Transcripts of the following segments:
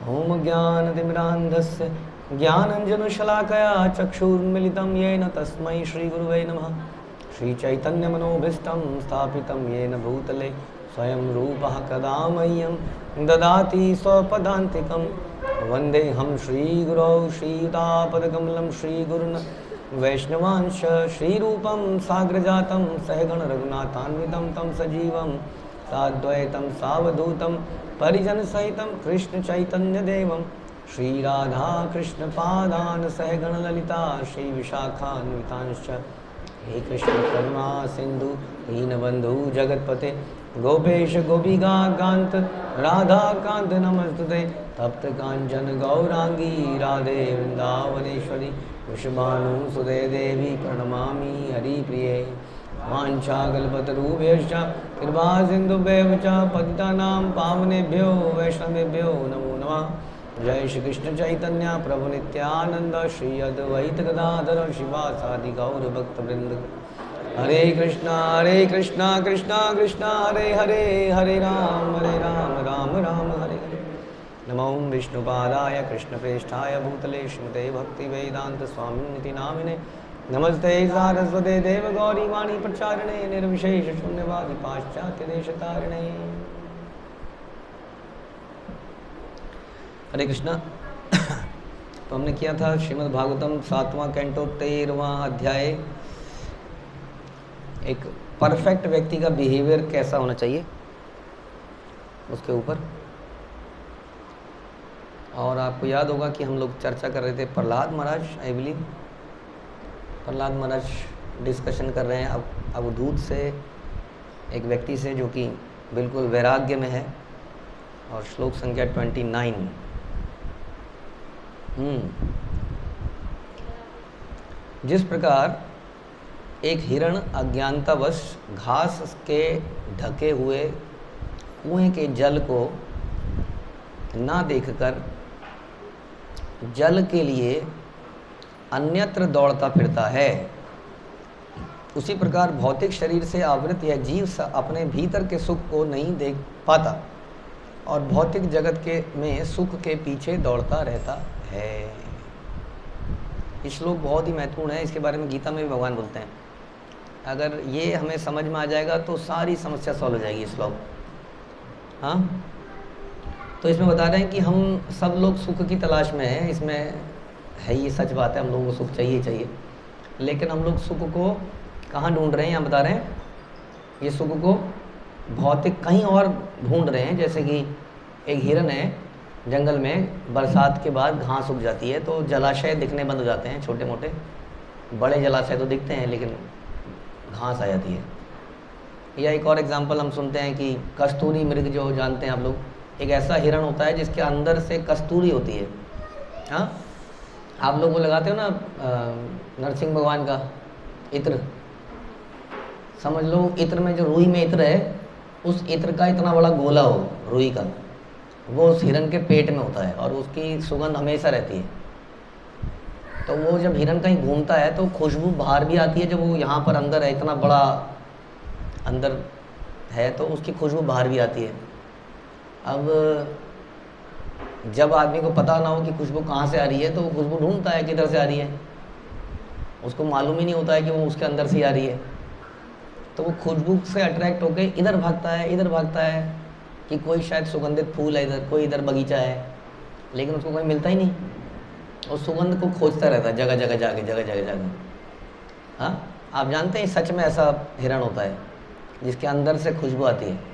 ओम ज्ञानतिमिरान्धस्य ज्ञानञ्जनशलाकया चक्षुर्मिलितं येन तस्मै श्रीगुरुवे नमः। श्रीचैतन्यमनोभीष्टं स्थापितं येन भूतले स्वयं रूपः कदा मह्यं ददाति स्वपदान्तिकं। वन्देऽहं श्रीगुरौ श्रीयुतापदकमलं श्रीगुरुन् वैष्णवांश श्रीरूपं साग्रजातं सहगण रघुनाथान्वितं तं सजीवं साद्वैतं सावधूतं परिजनसहितं कृष्णचैतन्यदेवं श्रीराधा कृष्णपादान् सहगण ललिता श्रीविशाखान्वितांश्च। हे कृष्ण करुणा सिंधु दीनबंधु जगतपते गोपेश गोपिका कांत राधा कांत नमस्तुते। तप्त कांचन गौरांगी राधे वृंदावनेश्वरी वृषभानुसुते देवी प्रणमामि हरिप्रिये। वाञ्छाकल्पतरुभ्यश्च कृपा सिन्धुभ्यः च पतितानां पावनेभ्यो वैष्णवेभ्यो नमो नमः। जय श्री कृष्ण चैतन्य प्रभु नित्यानंद श्री अद्वैत गदाधर शिवासादि गौर भक्त वृंद। हरे कृष्णा कृष्णा कृष्णा हरे हरे हरे राम राम राम हरे हरे। नमो विष्णुपादाय कृष्णप्रेष्ठाय भूतले श्रीमते भक्ति वेदांत स्वामिनिति नामिने। नमस्ते सारस्वते देव गौरी वाणी प्रचारिणे निर्विशेष शून्यवादी पाश्चात्य देशतारिणे। हरे कृष्णा। तो हमने किया था श्रीमद् भागवतम 7वां कैंटो 13वां अध्याय, एक परफेक्ट व्यक्ति का बिहेवियर कैसा होना चाहिए उसके ऊपर। और आपको याद होगा कि हम लोग चर्चा कर रहे थे Prahlad Maharaj, I believe Prahlad Maharaj discussion कर रहे हैं अब अवधूत से, एक व्यक्ति से जो कि बिल्कुल वैराग्य में है। और श्लोक संख्या 29। जिस प्रकार एक हिरण अज्ञानतावश घास के ढके हुए कुएं के जल को ना देखकर जल के लिए अन्यत्र दौड़ता फिरता है, उसी प्रकार भौतिक शरीर से आवृत यह जीव अपने भीतर के सुख को नहीं देख पाता और भौतिक जगत के में सुख के पीछे दौड़ता रहता है। ये श्लोक बहुत ही महत्वपूर्ण है, इसके बारे में गीता में भी भगवान बोलते हैं। अगर ये हमें समझ में आ जाएगा तो सारी समस्या सॉल्व हो जाएगी। श्लोक, हाँ, तो इसमें बता रहे हैं कि हम सब लोग सुख की तलाश में हैं। इसमें है, ये सच बात है, हम लोगों को सुख चाहिए, लेकिन हम लोग सुख को कहाँ ढूंढ रहे हैं? यहाँ बता रहे हैं ये सुख को भौतिक कहीं और ढूंढ रहे हैं। जैसे कि एक हिरन है जंगल में, बरसात के बाद घास उग जाती है तो जलाशय दिखने बंद हो जाते हैं, छोटे मोटे। बड़े जलाशय तो दिखते हैं लेकिन घास आ जाती है। या एक और एग्जांपल हम सुनते हैं कि कस्तूरी मृग, जो जानते हैं आप लोग, एक ऐसा हिरण होता है जिसके अंदर से कस्तूरी होती है। हाँ, आप लोग वो लगाते हो ना नरसिंह भगवान का इत्र, समझ लो इत्र में जो रुई में इत्र है, उस इत्र का इतना बड़ा गोला हो रुई का, वो उस हिरन के पेट में होता है और उसकी सुगंध हमेशा रहती है। तो वो जब हिरन कहीं घूमता है तो खुशबू बाहर भी आती है। जब वो यहाँ पर अंदर है, इतना बड़ा अंदर है, तो उसकी खुशबू बाहर भी आती है। अब जब आदमी को पता ना हो कि खुशबू कहाँ से आ रही है तो वो खुशबू ढूंढता है किधर से आ रही है, उसको मालूम ही नहीं होता है कि वो उसके अंदर से ही आ रही है। तो वो खुशबू से अट्रैक्ट होकर इधर भागता है कि कोई शायद सुगंधित फूल है इधर, कोई इधर बगीचा है, लेकिन उसको कोई मिलता ही नहीं। और सुगंध को खोजता रहता है जगह जगह जाके। हाँ, आप जानते हैं सच में ऐसा हिरण होता है जिसके अंदर से खुशबू आती है।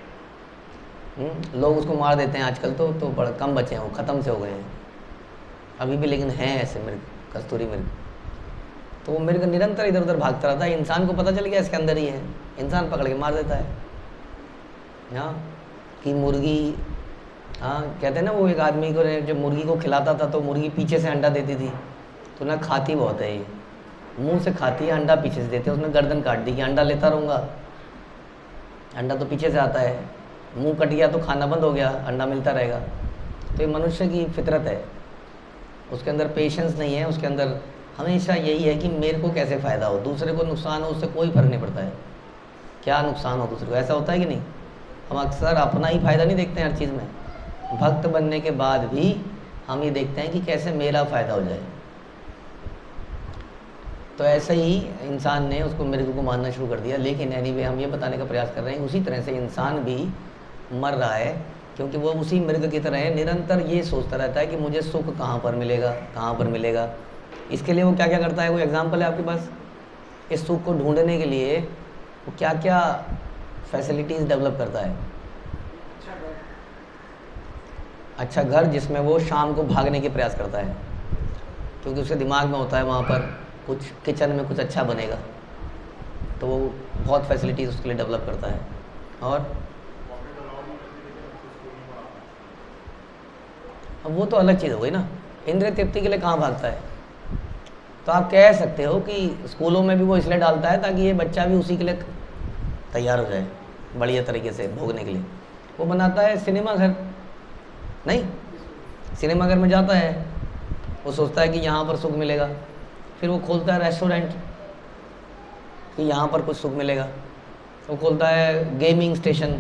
लोग उसको मार देते हैं आजकल, तो बड़ा कम बचे हैं, वो ख़त्म से हो गए हैं अभी भी, लेकिन हैं ऐसे मृग, कस्तूरी मृग। तो वो मृग निरंतर इधर उधर भागता रहता है। इंसान को पता चल गया इसके अंदर ही है, इंसान पकड़ के मार देता है। हाँ, कि मुर्गी, हाँ, कहते हैं ना, वो एक आदमी को जब मुर्गी को खिलाता था तो मुर्गी पीछे से अंडा देती थी, तो ना खाती बहुत है ये, मुंह से खाती है, अंडा पीछे से देते हैं। उसने गर्दन काट दी कि अंडा लेता रहूँगा, अंडा तो पीछे से आता है, मुंह कट गया तो खाना बंद हो गया, अंडा मिलता रहेगा। तो ये मनुष्य की फितरत है, उसके अंदर पेशेंस नहीं है, उसके अंदर हमेशा यही है कि मेरे को कैसे फ़ायदा हो, दूसरे को नुकसान हो, उससे कोई फ़र्क नहीं पड़ता है क्या नुकसान हो दूसरे को। ऐसा होता है कि नहीं? हम अक्सर अपना ही फ़ायदा नहीं देखते हैं हर चीज़ में। भक्त बनने के बाद भी हम ये देखते हैं कि कैसे मेरा फ़ायदा हो जाए। तो ऐसे ही इंसान ने उसको मृग को मानना शुरू कर दिया। लेकिन एनीवे हम ये बताने का प्रयास कर रहे हैं उसी तरह से इंसान भी मर रहा है, क्योंकि वो उसी मृग की तरह है, निरंतर ये सोचता रहता है कि मुझे सुख कहाँ पर मिलेगा, कहाँ पर मिलेगा। इसके लिए वो क्या क्या करता है, कोई एग्जाम्पल है आपके पास? इस सुख को ढूंढने के लिए वो क्या क्या फैसिलिटीज़ डेवलप करता है? अच्छा घर, जिसमें वो शाम को भागने के प्रयास करता है, क्योंकि उसके दिमाग में होता है वहाँ पर कुछ किचन में कुछ अच्छा बनेगा, तो वो बहुत फैसिलिटीज़ उसके लिए डेवलप करता है। और अब वो तो अलग चीज़ हो गई ना, इंद्रिय तृप्ति के लिए कहाँ भागता है। तो आप कह सकते हो कि स्कूलों में भी वो इसलिए डालता है ताकि ये बच्चा भी उसी के लिए तैयार हो जाए बढ़िया तरीके से भोगने के लिए। वो बनाता है सिनेमा घर, नहीं, सिनेमा घर में जाता है, वो सोचता है कि यहाँ पर सुख मिलेगा, फिर वो खोलता है रेस्टोरेंट कि यहाँ पर कुछ सुख मिलेगा, वो खोलता है गेमिंग स्टेशन,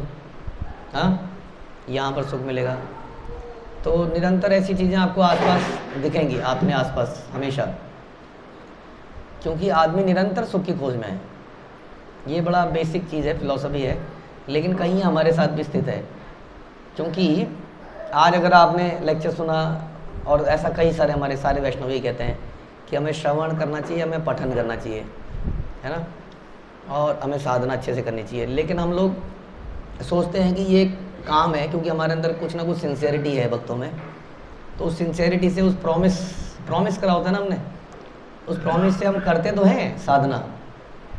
हाँ यहाँ पर सुख मिलेगा। तो निरंतर ऐसी चीज़ें आपको आसपास दिखेंगी, अपने आसपास हमेशा, क्योंकि आदमी निरंतर सुख की खोज में है। ये बड़ा बेसिक चीज़ है, फिलॉसफी है, लेकिन कहीं हमारे साथ भी स्थित है। क्योंकि आज अगर आपने लेक्चर सुना, और ऐसा कई सारे हमारे सारे वैष्णवी कहते हैं कि हमें श्रवण करना चाहिए, हमें पठन करना चाहिए, है ना, और हमें साधना अच्छे से करनी चाहिए। लेकिन हम लोग सोचते हैं कि ये काम है, क्योंकि हमारे अंदर कुछ ना कुछ सिंसेरिटी है भक्तों में, तो उस सिंसेरिटी से, उस प्रॉमिस करा होता है ना हमने, उस प्रॉमिस से हम करते तो हैं साधना,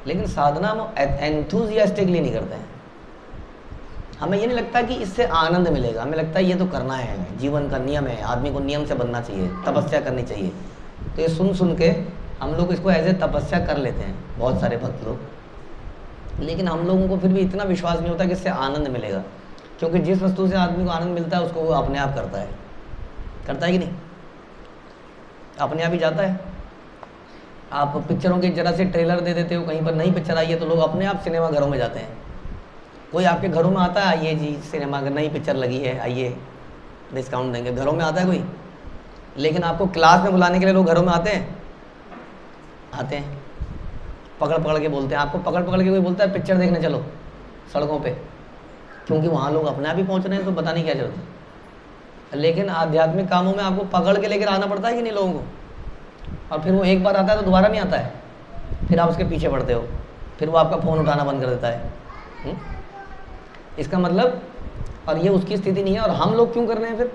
लेकिन साधना हम एंथुजियास्टिकली नहीं करते हैं। हमें ये नहीं लगता कि इससे आनंद मिलेगा, हमें लगता है ये तो करना है, जीवन का नियम है, आदमी को नियम से बनना चाहिए, तपस्या करनी चाहिए। तो ये सुन सुन के हम लोग इसको एज ए तपस्या कर लेते हैं, बहुत सारे भक्त लोग। लेकिन हम लोगों को फिर भी इतना विश्वास नहीं होता कि इससे आनंद मिलेगा, क्योंकि जिस वस्तु से आदमी को आनंद मिलता है उसको वो अपने आप करता है कि नहीं? अपने आप ही जाता है। आप पिक्चरों के जरा से ट्रेलर दे देते हो, कहीं पर नई पिक्चर आई है तो लोग अपने आप सिनेमा घरों में जाते हैं। कोई आपके घरों में आता है, आइए जी सिनेमा घर नई पिक्चर लगी है, आइए डिस्काउंट देंगे, घरों में आता है कोई? लेकिन आपको क्लास में बुलाने के लिए लोग घरों में आते हैं, पकड़ पकड़ के बोलते हैं। आपको पकड़ पकड़ के कोई बोलता है पिक्चर देखने चलो सड़कों पे, क्योंकि वहाँ लोग अपने आप ही पहुँच रहे हैं, तो बताने क्या जरूरत है। लेकिन आध्यात्मिक कामों में आपको पकड़ के लेकर आना पड़ता है कि नहीं लोगों को, और फिर वो एक बार आता है तो दोबारा नहीं आता है, फिर आप उसके पीछे पड़ते हो, फिर वो आपका फ़ोन उठाना बंद कर देता है। इसका मतलब, और ये उसकी स्थिति नहीं है। और हम लोग क्यों कर रहे हैं फिर?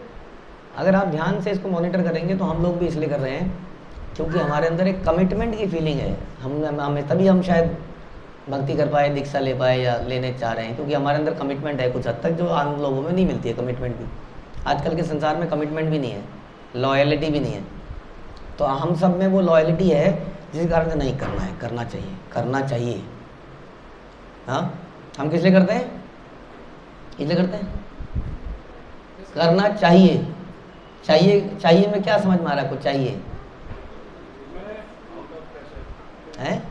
अगर आप ध्यान से इसको मॉनिटर करेंगे तो हम लोग भी इसलिए कर रहे हैं क्योंकि हमारे अंदर एक कमिटमेंट की फीलिंग है। हमें तभी हम शायद भक्ति कर पाए, दीक्षा ले पाए या लेने चाह रहे हैं, क्योंकि हमारे अंदर कमिटमेंट है कुछ हद तक, जो आम लोगों में नहीं मिलती है कमिटमेंट भी। आजकल के संसार में कमिटमेंट भी नहीं है, लॉयलिटी भी नहीं है। तो हम सब में वो लॉयलिटी है जिस कारण से नहीं करना है, करना चाहिए। हाँ, हम किस लिए करते हैं? इसलिए करते हैं करना चाहिए। चाहिए में क्या समझ में आ रहा है आपको? चाहिए है,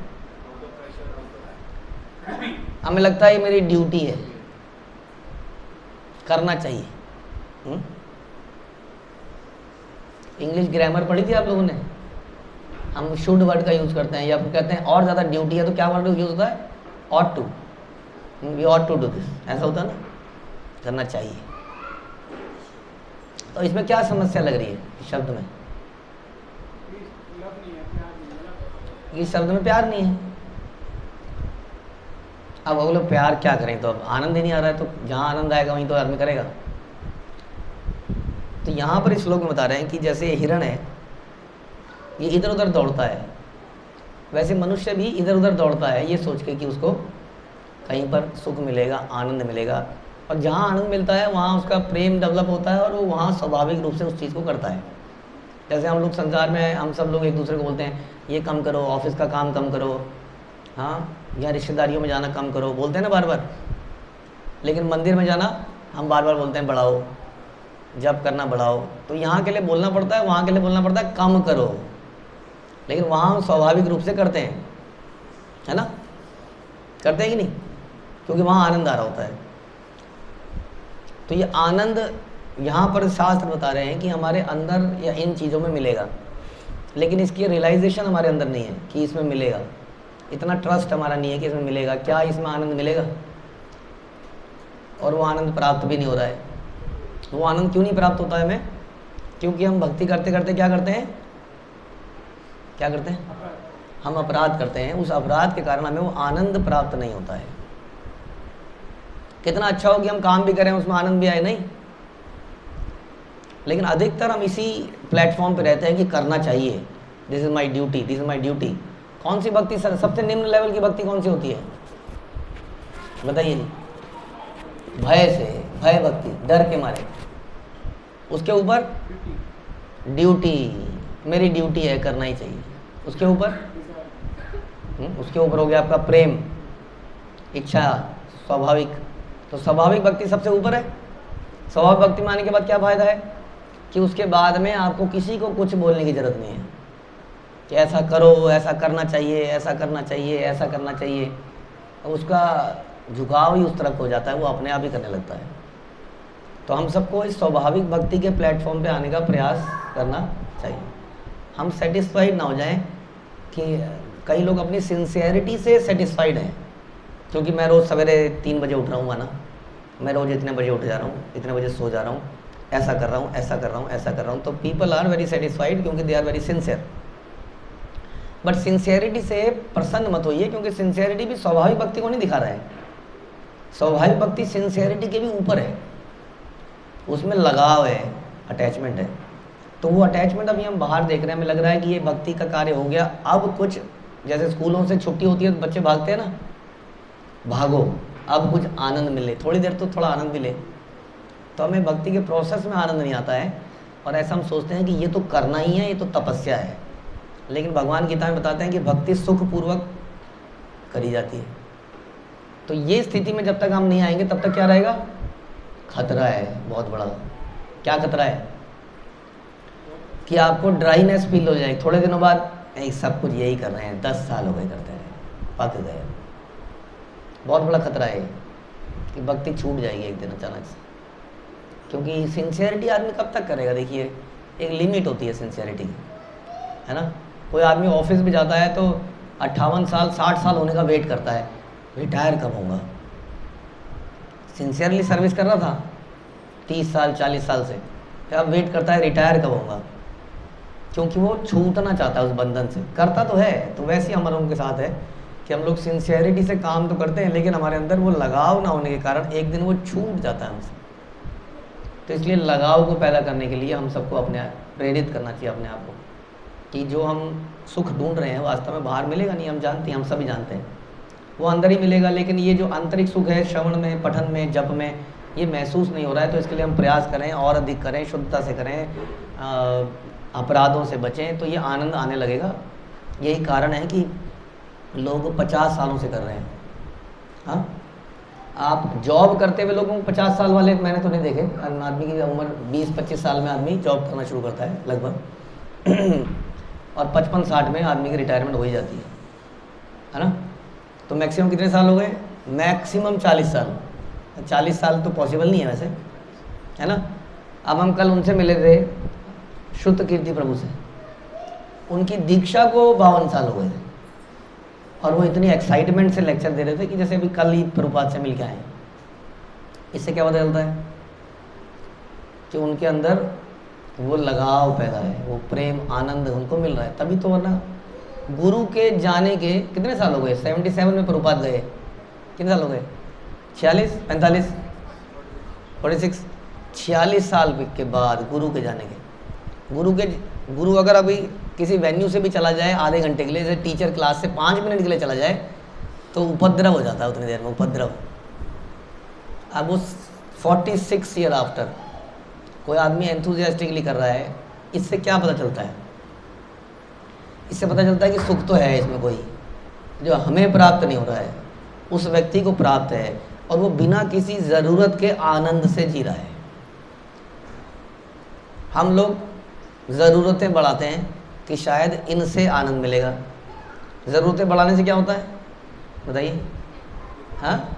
हमें लगता है ये मेरी ड्यूटी है, करना चाहिए। इंग्लिश ग्रामर पढ़ी थी आप लोगों ने? हम शुड वर्ड का यूज़ करते हैं, या फिर कहते हैं और ज़्यादा ड्यूटी है तो क्या वर्ड यूज़ होता है? Ought to, we ought to do this, ऐसा होता है ना, करना चाहिए। तो इसमें क्या समस्या लग रही है शब्द में? इस शब्द में प्यार नहीं है। अब वो लोग प्यार क्या करें, तो अब आनंद ही नहीं आ रहा है, तो जहाँ आनंद आएगा वहीं तो आदमी करेगा। तो यहाँ पर इस श्लोक में बता रहे हैं कि जैसे हिरण है, ये इधर उधर दौड़ता है, वैसे मनुष्य भी इधर उधर दौड़ता है ये सोच के कि उसको कहीं पर सुख मिलेगा, आनंद मिलेगा। और जहाँ आनंद मिलता है वहाँ उसका प्रेम डेवलप होता है, और वो वहाँ स्वाभाविक रूप से उस चीज़ को करता है। जैसे हम लोग संसार में, हम सब लोग एक दूसरे को बोलते हैं ये कम करो, ऑफिस का काम कम करो, हाँ, या रिश्तेदारियों में जाना कम करो, बोलते हैं ना बार बार। लेकिन मंदिर में जाना हम बार बार बोलते हैं बढ़ाओ, जब करना बढ़ाओ। तो यहाँ के लिए बोलना पड़ता है, वहाँ के लिए बोलना पड़ता है कम करो, लेकिन वहाँ हम स्वाभाविक रूप से करते हैं, है ना, करते हैं कि नहीं? क्योंकि वहाँ आनंद आ रहा होता है। तो ये आनंद यहाँ पर शास्त्र बता रहे हैं कि हमारे अंदर या इन चीज़ों में मिलेगा, लेकिन इसकी रियलाइजेशन हमारे अंदर नहीं है कि इसमें मिलेगा। इतना ट्रस्ट हमारा नहीं है कि इसमें मिलेगा, क्या इसमें आनंद मिलेगा, और वो आनंद प्राप्त भी नहीं हो रहा है। वो आनंद क्यों नहीं प्राप्त होता है हमें? क्योंकि हम भक्ति करते करते क्या करते हैं, क्या करते हैं, हम अपराध करते हैं। उस अपराध के कारण हमें वो आनंद प्राप्त नहीं होता है। कितना अच्छा हो कि हम काम भी करें, उसमें आनंद भी आए, नहीं। लेकिन अधिकतर हम इसी प्लेटफॉर्म पे रहते हैं कि करना चाहिए, this is my duty, this is my duty. कौन सी भक्ति सबसे निम्न लेवल की भक्ति कौन सी होती है, बताइए जी? भय से, भय भक्ति, डर के मारे। उसके ऊपर ड्यूटी, मेरी ड्यूटी है, करना ही चाहिए। उसके ऊपर उसके ऊपर हो गया आपका प्रेम, इच्छा, स्वाभाविक। तो स्वाभाविक भक्ति सबसे ऊपर है। स्वाभाविक भक्ति में आने के बाद क्या फायदा है कि उसके बाद में आपको किसी को कुछ बोलने की जरूरत नहीं है कि ऐसा करो, ऐसा करना चाहिए, ऐसा करना चाहिए, ऐसा करना चाहिए। उसका झुकाव ही उस तरफ हो जाता है, वो अपने आप ही करने लगता है। तो हम सबको इस स्वाभाविक भक्ति के प्लेटफॉर्म पे आने का प्रयास करना चाहिए। हम सेटिस्फाइड ना हो जाएं कि कई लोग अपनी सिंसियरिटी से सेटिस्फाइड हैं, क्योंकि मैं रोज़ सवेरे 3 बजे उठ रहा हूँ ना, मैं रोज़ इतने बजे उठ जा रहा हूँ, इतने बजे सो जा रहा हूँ, ऐसा कर रहा हूँ, ऐसा कर रहा हूँ, ऐसा कर रहा हूँ। तो पीपल आर वेरी सेटिस्फाइड क्योंकि they are very sincere. But sincerity से प्रसन्न मत होइए, क्योंकि सिंसियरिटी भी स्वाभाविक भक्ति को नहीं दिखा रहा है। स्वाभाविक भक्ति सिंसियरिटी के भी ऊपर है, उसमें लगाव है, अटैचमेंट है। तो वो अटैचमेंट अभी हम बाहर देख रहे हैं, हमें लग रहा है कि ये भक्ति का कार्य हो गया। अब कुछ जैसे स्कूलों से छुट्टी होती है तो बच्चे भागते हैं ना, भागो अब कुछ आनंद मिले, थोड़ी देर तो थोड़ा आनंद मिले। तो हमें भक्ति के प्रोसेस में आनंद नहीं आता है, और ऐसा हम सोचते हैं कि ये तो करना ही है, ये तो तपस्या है। लेकिन भगवान गीता में बताते हैं कि भक्ति सुखपूर्वक करी जाती है। तो ये स्थिति में जब तक हम नहीं आएंगे तब तक क्या रहेगा, खतरा है बहुत बड़ा। क्या खतरा है कि आपको ड्राईनेस फील हो जाए थोड़े दिनों बाद, सब कुछ यही कर रहे हैं, 10 साल हो गए करते हैं, पक गए। बहुत बड़ा खतरा है कि भक्ति छूट जाएगी एक दिन अचानक से। क्योंकि सिंसियरिटी आदमी कब तक करेगा? देखिए, एक लिमिट होती है सिंसियरिटी की, है ना। कोई आदमी ऑफिस में जाता है तो 58 साल 60 साल होने का वेट करता है, रिटायर कब होगा। सिंसियरली सर्विस कर रहा था 30 साल 40 साल से, फिर अब वेट करता है रिटायर कब होगा, क्योंकि वो छूटना चाहता है उस बंधन से। करता तो है, तो वैसे ही हमारे उनके साथ है कि हम लोग सिंसियरिटी से काम तो करते हैं, लेकिन हमारे अंदर वो लगाव ना होने के कारण एक दिन वो छूट जाता है हमसे। तो इसलिए लगाव को पैदा करने के लिए हम सबको अपने प्रेरित करना चाहिए अपने आप को कि जो हम सुख ढूंढ रहे हैं वास्तव में बाहर मिलेगा नहीं। हम जानते हैं, हम सभी जानते हैं, वो अंदर ही मिलेगा। लेकिन ये जो आंतरिक सुख है, श्रवण में, पठन में, जप में, ये महसूस नहीं हो रहा है। तो इसके लिए हम प्रयास करें, और अधिक करें, शुद्धता से करें, अपराधों से बचें, तो ये आनंद आने लगेगा। यही कारण है कि लोग 50 सालों से कर रहे हैं। हाँ, आप जॉब करते हुए लोगों को 50 साल वाले मैंने तो नहीं देखे। आदमी की उम्र 20-25 साल में आदमी जॉब करना शुरू करता है लगभग और 55-60 में आदमी की रिटायरमेंट हो ही जाती है ना। तो मैक्सिमम कितने साल हो गए? मैक्सिमम 40 साल। 40 साल तो पॉसिबल नहीं है वैसे, है ना। अब हम कल उनसे मिले थे, शुद्ध कीर्ति प्रभु से, उनकी दीक्षा को 52 साल हो गए थे, और वो इतनी एक्साइटमेंट से लेक्चर दे रहे थे कि जैसे अभी कल ही प्रभुपाद से मिल के आए। इससे क्या पता चलता है कि उनके अंदर वो लगाव पैदा है, वो प्रेम, आनंद उनको मिल रहा है, तभी तो। वरना गुरु के जाने के कितने साल हो गए? 77 में प्रभुपाद गए, कितने साल हो गए? 46, 45, 46, 46 साल के बाद गुरु के जाने के। गुरु अगर अभी किसी वेन्यू से भी चला जाए आधे घंटे के लिए, जैसे टीचर क्लास से 5 मिनट के लिए चला जाए, तो उपद्रव हो जाता है उतनी देर में, उपद्रव। अब उस 46 ईयर आफ्टर कोई आदमी एंथुजियास्टिकली कर रहा है, इससे क्या पता चलता है? इससे पता चलता है कि सुख तो है इसमें कोई, जो हमें प्राप्त नहीं हो रहा है, उस व्यक्ति को प्राप्त है, और वो बिना किसी ज़रूरत के आनंद से जी रहा है। हम लोग ज़रूरतें बढ़ाते हैं कि शायद इनसे आनंद मिलेगा। ज़रूरतें बढ़ाने से क्या होता है बताइए? हाँ,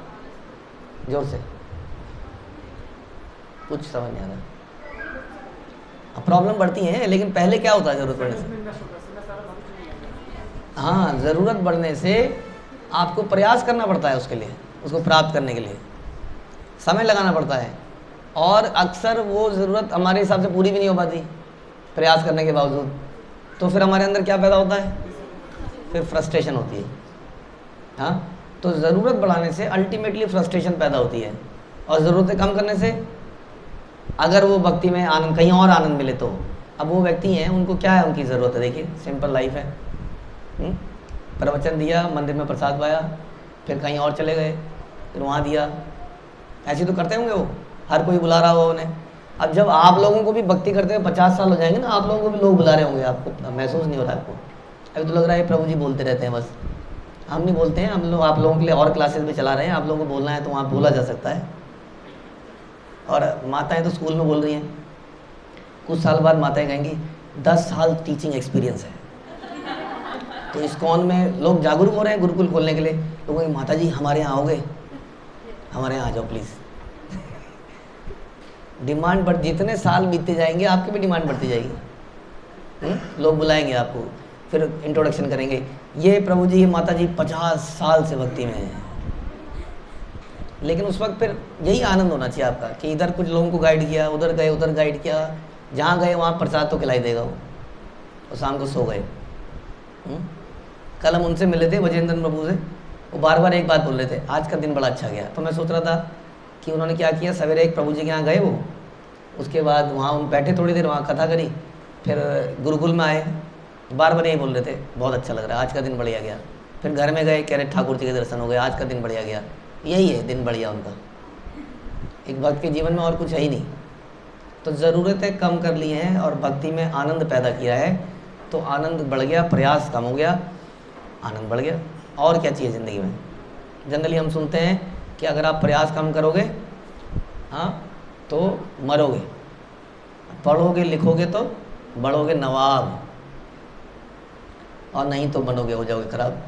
जोर से, कुछ समझ नहीं आ रहा। प्रॉब्लम बढ़ती हैं, लेकिन पहले क्या होता है ज़रूरत पड़ने से? हाँ, ज़रूरत बढ़ने से आपको प्रयास करना पड़ता है उसके लिए, उसको प्राप्त करने के लिए समय लगाना पड़ता है, और अक्सर वो ज़रूरत हमारे हिसाब से पूरी भी नहीं हो पाती प्रयास करने के बावजूद। तो फिर हमारे अंदर क्या पैदा होता है? फिर फ्रस्ट्रेशन होती है। हाँ, तो ज़रूरत बढ़ाने से अल्टीमेटली फ्रस्ट्रेशन पैदा होती है, और ज़रूरतें कम करने से अगर वो भक्ति में आनंद, कहीं और आनंद मिले तो। अब वो व्यक्ति हैं, उनको क्या है, उनकी ज़रूरत है, देखिए सिंपल लाइफ है। प्रवचन दिया, मंदिर में प्रसाद पाया, फिर कहीं और चले गए, फिर वहाँ दिया, ऐसे तो करते होंगे वो, हर कोई बुला रहा होगा उन्हें। अब जब आप लोगों को भी भक्ति करते हुए 50 साल हो जाएंगे ना, आप लोगों को भी लोग बुला रहे होंगे, आपको महसूस नहीं हो रहा है? आपको अभी तो लग रहा है प्रभु जी बोलते रहते हैं बस। हम नहीं बोलते हैं, हम लोग आप लोगों के लिए और क्लासेस भी चला रहे हैं। आप लोगों को बोलना है तो वहाँ बोला जा सकता है। और माताएं तो स्कूल में बोल रही हैं, कुछ साल बाद माताएं कहेंगी 10 साल टीचिंग एक्सपीरियंस है। तो इस्कॉन में लोग जागरूक हो रहे हैं गुरुकुल खोलने के लिए। लोग कहेंगे माता जी हमारे यहाँ आओगे, हमारे यहाँ आ जाओ प्लीज़। डिमांड बढ़, जितने साल बीतते जाएंगे आपकी भी डिमांड बढ़ती जाएगी। लोग बुलाएंगे आपको, फिर इंट्रोडक्शन करेंगे, ये प्रभु जी, ये माता जी 50 साल से भक्ति में हैं। लेकिन उस वक्त फिर यही आनंद होना चाहिए आपका कि इधर कुछ लोगों को गाइड किया, उधर गए, उधर गाइड किया, जहाँ गए वहाँ प्रसाद तो खिलाई देगा वो, और शाम को सो गए। कल हम उनसे मिले थे, वजेंद्र प्रभु से, वो बार बार एक बात बोल रहे थे, आज का दिन बड़ा अच्छा गया। तो मैं सोच रहा था कि उन्होंने क्या किया, सवेरे एक प्रभु जी के यहाँ गए वो, उसके बाद वहाँ हम बैठे थोड़ी देर, वहाँ कथा करी, फिर गुरुकुल में आए, बार बार यही बोल रहे थे बहुत अच्छा लग रहा है, आज का दिन बढ़िया गया। फिर घर में गए, कह रहे ठाकुर जी के दर्शन हो गए, आज का दिन बढ़िया गया। यही है दिन बढ़िया उनका। एक भक्त के जीवन में और कुछ है ही नहीं। तो ज़रूरतें कम कर ली हैं और भक्ति में आनंद पैदा किया है, तो आनंद बढ़ गया, प्रयास कम हो गया, आनंद बढ़ गया। और क्या चाहिए ज़िंदगी में? जनरली हम सुनते हैं कि अगर आप प्रयास कम करोगे, हाँ, तो मरोगे, पढ़ोगे लिखोगे तो बढ़ोगे नवाब, और नहीं तो बनोगे, हो जाओगे खराब।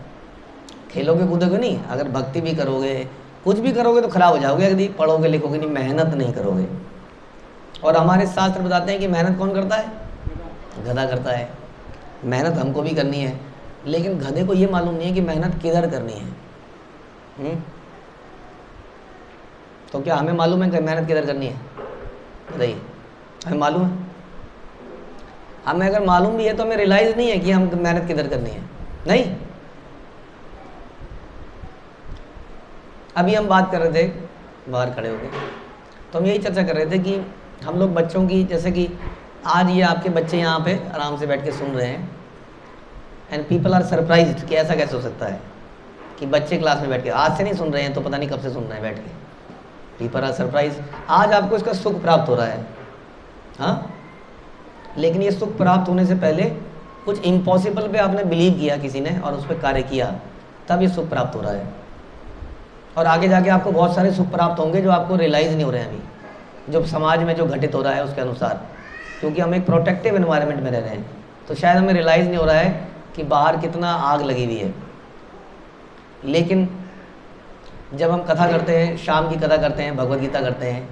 खेलोगे कूदोगे नहीं, अगर भक्ति भी करोगे, कुछ भी करोगे तो खराब हो जाओगे। यदि पढ़ोगे लिखोगे नहीं, मेहनत नहीं करोगे। और हमारे शास्त्र बताते हैं कि मेहनत कौन करता है? गधा करता है। मेहनत हमको भी करनी है, लेकिन गधे को ये मालूम नहीं है कि मेहनत किधर करनी है। तो क्या हमें मालूम है कि मेहनत किधर करनी है? बताइए, हमें मालूम है? हमें अगर मालूम भी है तो हमें रियलाइज़ नहीं है कि हम मेहनत किधर करनी है। नहीं, अभी हम बात कर रहे थे बाहर खड़े होकर, तो हम यही चर्चा कर रहे थे कि हम लोग बच्चों की, जैसे कि आज ये आपके बच्चे यहाँ पे आराम से बैठ के सुन रहे हैं, एंड पीपल आर सरप्राइज्ड कि ऐसा कैसे हो सकता है कि बच्चे क्लास में बैठ के, आज से नहीं सुन रहे हैं तो पता नहीं कब से सुन रहे हैं बैठ के। पीपल आर सरप्राइज, आज आपको इसका सुख प्राप्त हो रहा है। हाँ, लेकिन ये सुख प्राप्त होने से पहले कुछ इम्पॉसिबल पे आपने बिलीव किया किसी ने, और उस पर कार्य किया, तब ये सुख प्राप्त हो रहा है। और आगे जाके आपको बहुत सारे सुख प्राप्त होंगे जो आपको रियलाइज़ नहीं हो रहे हैं अभी, जो समाज में जो घटित हो रहा है उसके अनुसार, क्योंकि हम एक प्रोटेक्टिव एनवायरनमेंट में रह रहे हैं, तो शायद हमें रियलाइज़ नहीं हो रहा है कि बाहर कितना आग लगी हुई है। लेकिन जब हम कथा करते हैं, शाम की कथा करते हैं, भगवद गीता करते हैं,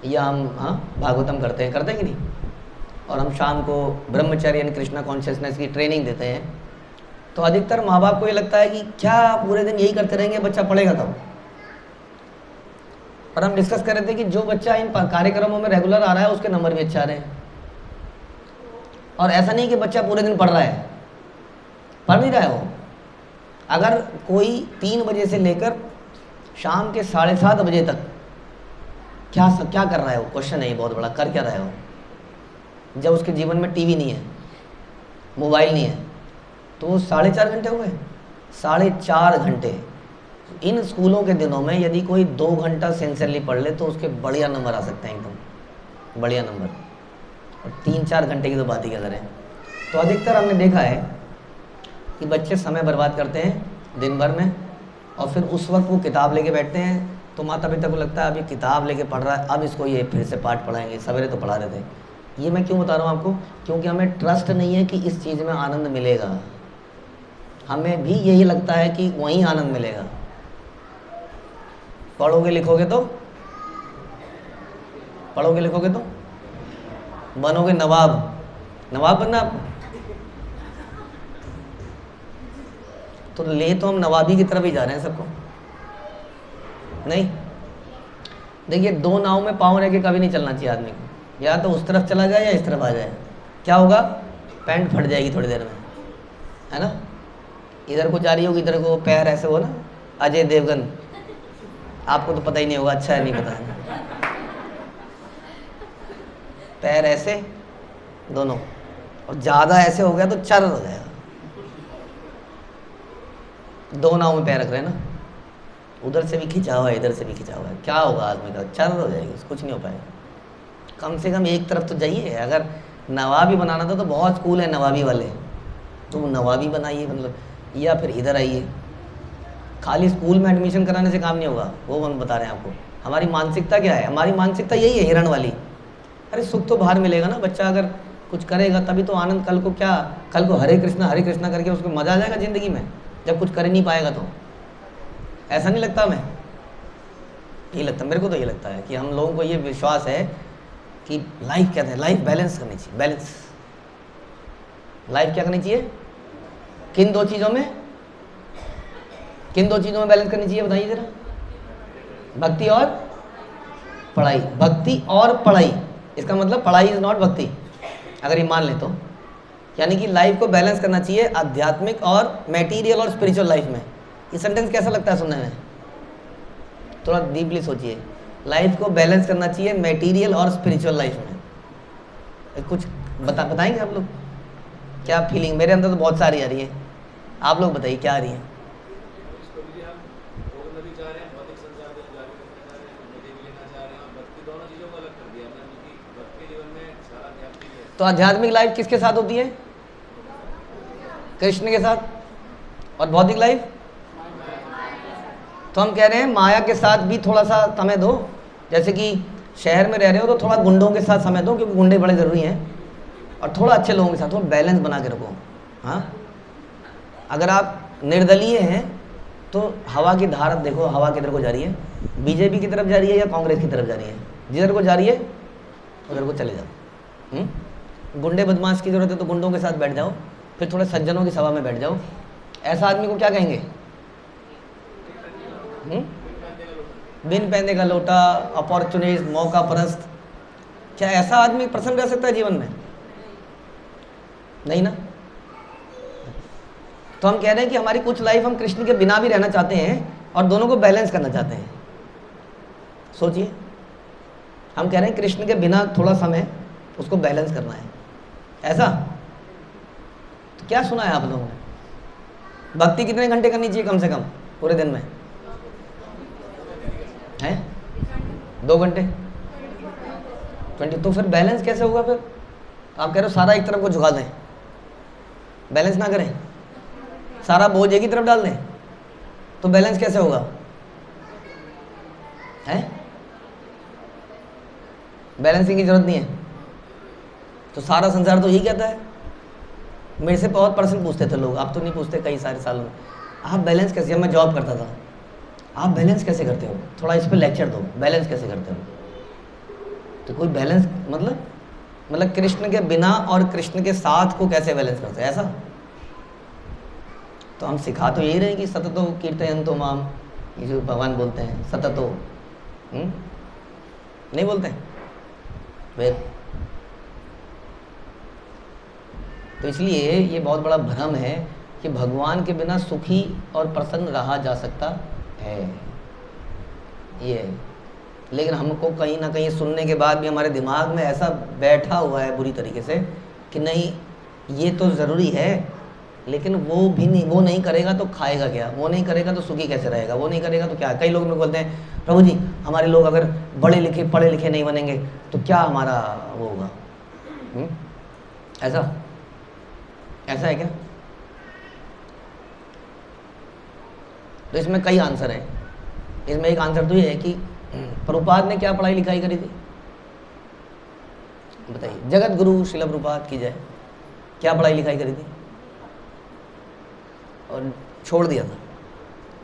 या हम भागवतम करते हैं कि नहीं, और हम शाम को ब्रह्मचर्य यानी कृष्णा कॉन्शियसनेस की ट्रेनिंग देते हैं, तो अधिकतर माँ बाप को ये लगता है कि क्या पूरे दिन यही करते रहेंगे, बच्चा पढ़ेगा तब। और हम डिस्कस कर रहे थे कि जो बच्चा इन कार्यक्रमों में रेगुलर आ रहा है उसके नंबर भी अच्छा आ रहे हैं। और ऐसा नहीं कि बच्चा पूरे दिन पढ़ रहा है, पढ़ नहीं रहा है वो। अगर कोई 3 बजे से लेकर शाम के 7:30 बजे तक क्या कर रहा है वो, क्वेश्चन है ये बहुत बड़ा, कर क्या रहा है वो, जब उसके जीवन में टीवी नहीं है, मोबाइल नहीं है, तो वो 4.5 घंटे हो गए, 4.5 घंटे। इन स्कूलों के दिनों में यदि कोई 2 घंटा सिंसियरली पढ़ ले तो उसके बढ़िया नंबर आ सकते हैं, एकदम बढ़िया नंबर। और 3-4 घंटे की तो बात ही क्या करें। तो अधिकतर हमने देखा है कि बच्चे समय बर्बाद करते हैं दिन भर में, और फिर उस वक्त वो किताब लेके बैठते हैं, तो माता पिता को लगता है अभी किताब लेके पढ़ रहा है, अब इसको ये फिर से पाठ पढ़ाएंगे, सवेरे तो पढ़ा रहे थे। ये मैं क्यों बता रहा हूँ आपको? क्योंकि हमें ट्रस्ट नहीं है कि इस चीज़ में आनंद मिलेगा। हमें भी यही लगता है कि वहीं आनंद मिलेगा। पढ़ोगे लिखोगे तो बनोगे नवाब। नवाब बनना आपको, तो ले तो हम नवाबी की तरफ ही जा रहे हैं सबको। नहीं, देखिए दो नाव में पाँव रह के कभी नहीं चलना चाहिए आदमी को, या तो उस तरफ चला जाए या इस तरफ आ जाए। क्या होगा, पैंट फट जाएगी थोड़ी देर में, है ना। इधर को जा रही होगी, इधर को पैर ऐसे हो ना, अजय देवगन, आपको तो पता ही नहीं होगा, अच्छा है नहीं पता है। पैर ऐसे दोनों, और ज़्यादा ऐसे हो गया तो चर हो जाएगा। दो नाव में पैर रख रहे हैं ना, उधर से भी खिंचा हुआ है, इधर से भी खिंचा हुआ है, क्या होगा आदमी का, चर हो जाएगी, कुछ नहीं हो पाएगा। कम से कम एक तरफ तो जाइए। अगर नवाबी बनाना था तो बहुत स्कूल है नवाबी वाले, तो नवाबी बनाइए, मतलब, या फिर इधर आइए। खाली स्कूल में एडमिशन कराने से काम नहीं होगा, वो हम बता रहे हैं आपको। हमारी मानसिकता क्या है, हमारी मानसिकता यही है हिरण वाली। अरे सुख तो बाहर मिलेगा ना, बच्चा अगर कुछ करेगा तभी तो आनंद। कल को क्या, कल को हरे कृष्णा करके उसको मजा आ जाएगा ज़िंदगी में, जब कुछ कर ही नहीं पाएगा तो। ऐसा नहीं लगता हमें, यही लगता, मेरे को तो ये लगता है कि हम लोगों को ये विश्वास है कि लाइफ कहते हैं, लाइफ बैलेंस करनी चाहिए। बैलेंस लाइफ क्या करनी चाहिए, किन दो चीज़ों में, किन दो चीज़ों में बैलेंस करनी चाहिए बताइए ज़रा। भक्ति और पढ़ाई, भक्ति और पढ़ाई। इसका मतलब पढ़ाई इज़ नॉट भक्ति, अगर ये मान ले तो। यानी कि लाइफ को बैलेंस करना चाहिए आध्यात्मिक और मटेरियल और स्पिरिचुअल लाइफ में। ये सेंटेंस कैसा लगता है सुनने में, थोड़ा डीपली सोचिए। लाइफ को बैलेंस करना चाहिए मटेरियल और स्पिरिचुअल लाइफ में। कुछ बताएंगे आप लोग, क्या फीलिंग मेरे अंदर तो बहुत सारी आ रही है, आप लोग बताइए क्या आ रही है। तो आध्यात्मिक लाइफ किसके साथ होती है, कृष्ण के साथ, और भौतिक लाइफ, तो हम कह रहे हैं माया के साथ भी थोड़ा सा समय दो। जैसे कि शहर में रह रहे हो तो थोड़ा गुंडों के साथ समय दो, क्योंकि गुंडे बड़े ज़रूरी हैं, और थोड़ा अच्छे लोगों के साथ थोड़ा बैलेंस बना के रखो। हाँ, अगर आप निर्दलीय हैं तो हवा की धारा देखो, हवा किधर को जा रही है, बीजेपी की तरफ जा रही है या कांग्रेस की तरफ जा रही है। जिधर को जा रही है उधर को चले जाओ। गुंडे बदमाश की ज़रूरत है तो गुंडों के साथ बैठ जाओ, फिर थोड़े सज्जनों की सभा में बैठ जाओ। ऐसा आदमी को क्या कहेंगे, बिन पहनने का लोटा, अपॉर्चुनिस्ट, मौका परस्त। क्या ऐसा आदमी प्रसन्न रह सकता है जीवन में, नहीं ना। तो हम कह रहे हैं कि हमारी कुछ लाइफ हम कृष्ण के बिना भी रहना चाहते हैं और दोनों को बैलेंस करना चाहते हैं। सोचिए, हम कह रहे हैं कृष्ण के बिना थोड़ा समय उसको बैलेंस करना है, ऐसा। तो क्या सुना है आप लोगों ने, भक्ति कितने घंटे करनी चाहिए कम से कम पूरे दिन में, हैं 2 घंटे 20। तो फिर बैलेंस कैसे होगा फिर, आप कह रहे हो सारा एक तरफ को झुका दें, बैलेंस ना करें, सारा बोझ एक ही तरफ डाल दें, तो बैलेंस कैसे होगा, है। बैलेंसिंग की जरूरत नहीं है। तो सारा संसार तो यही कहता है। मेरे से बहुत पर्सन पूछते थे लोग, आप तो नहीं पूछते कई सारे सालों में, आप बैलेंस कैसे, जब मैं जॉब करता था, आप बैलेंस कैसे करते हो, थोड़ा इस पर लेक्चर दो, बैलेंस कैसे करते हो। तो कोई बैलेंस मतलब कृष्ण के बिना और कृष्ण के साथ को कैसे बैलेंस करते हैं, ऐसा। तो हम सिखा तो यही रहे कि सततो कीर्तयन्तो माम, ये जो भगवान बोलते हैं सततो, नहीं बोलते हैं वे। तो इसलिए ये बहुत बड़ा भ्रम है कि भगवान के बिना सुखी और प्रसन्न रहा जा सकता है, ये। लेकिन हमको कहीं ना कहीं सुनने के बाद भी हमारे दिमाग में ऐसा बैठा हुआ है बुरी तरीके से कि नहीं, ये तो ज़रूरी है, लेकिन वो भी नहीं, वो नहीं करेगा तो खाएगा क्या, वो नहीं करेगा तो सुखी कैसे रहेगा, वो नहीं करेगा तो क्या। कई लोग मेरे को बोलते हैं, प्रभु जी हमारे लोग अगर पढ़े लिखे नहीं बनेंगे तो क्या हमारा वो होगा, ऐसा है क्या। तो इसमें कई आंसर हैं। इसमें एक आंसर तो ये है कि प्रभुपाद ने क्या पढ़ाई लिखाई करी थी, बताइए। जगत गुरु श्रील प्रभुपाद की जय, क्या पढ़ाई लिखाई करी थी, और छोड़ दिया था,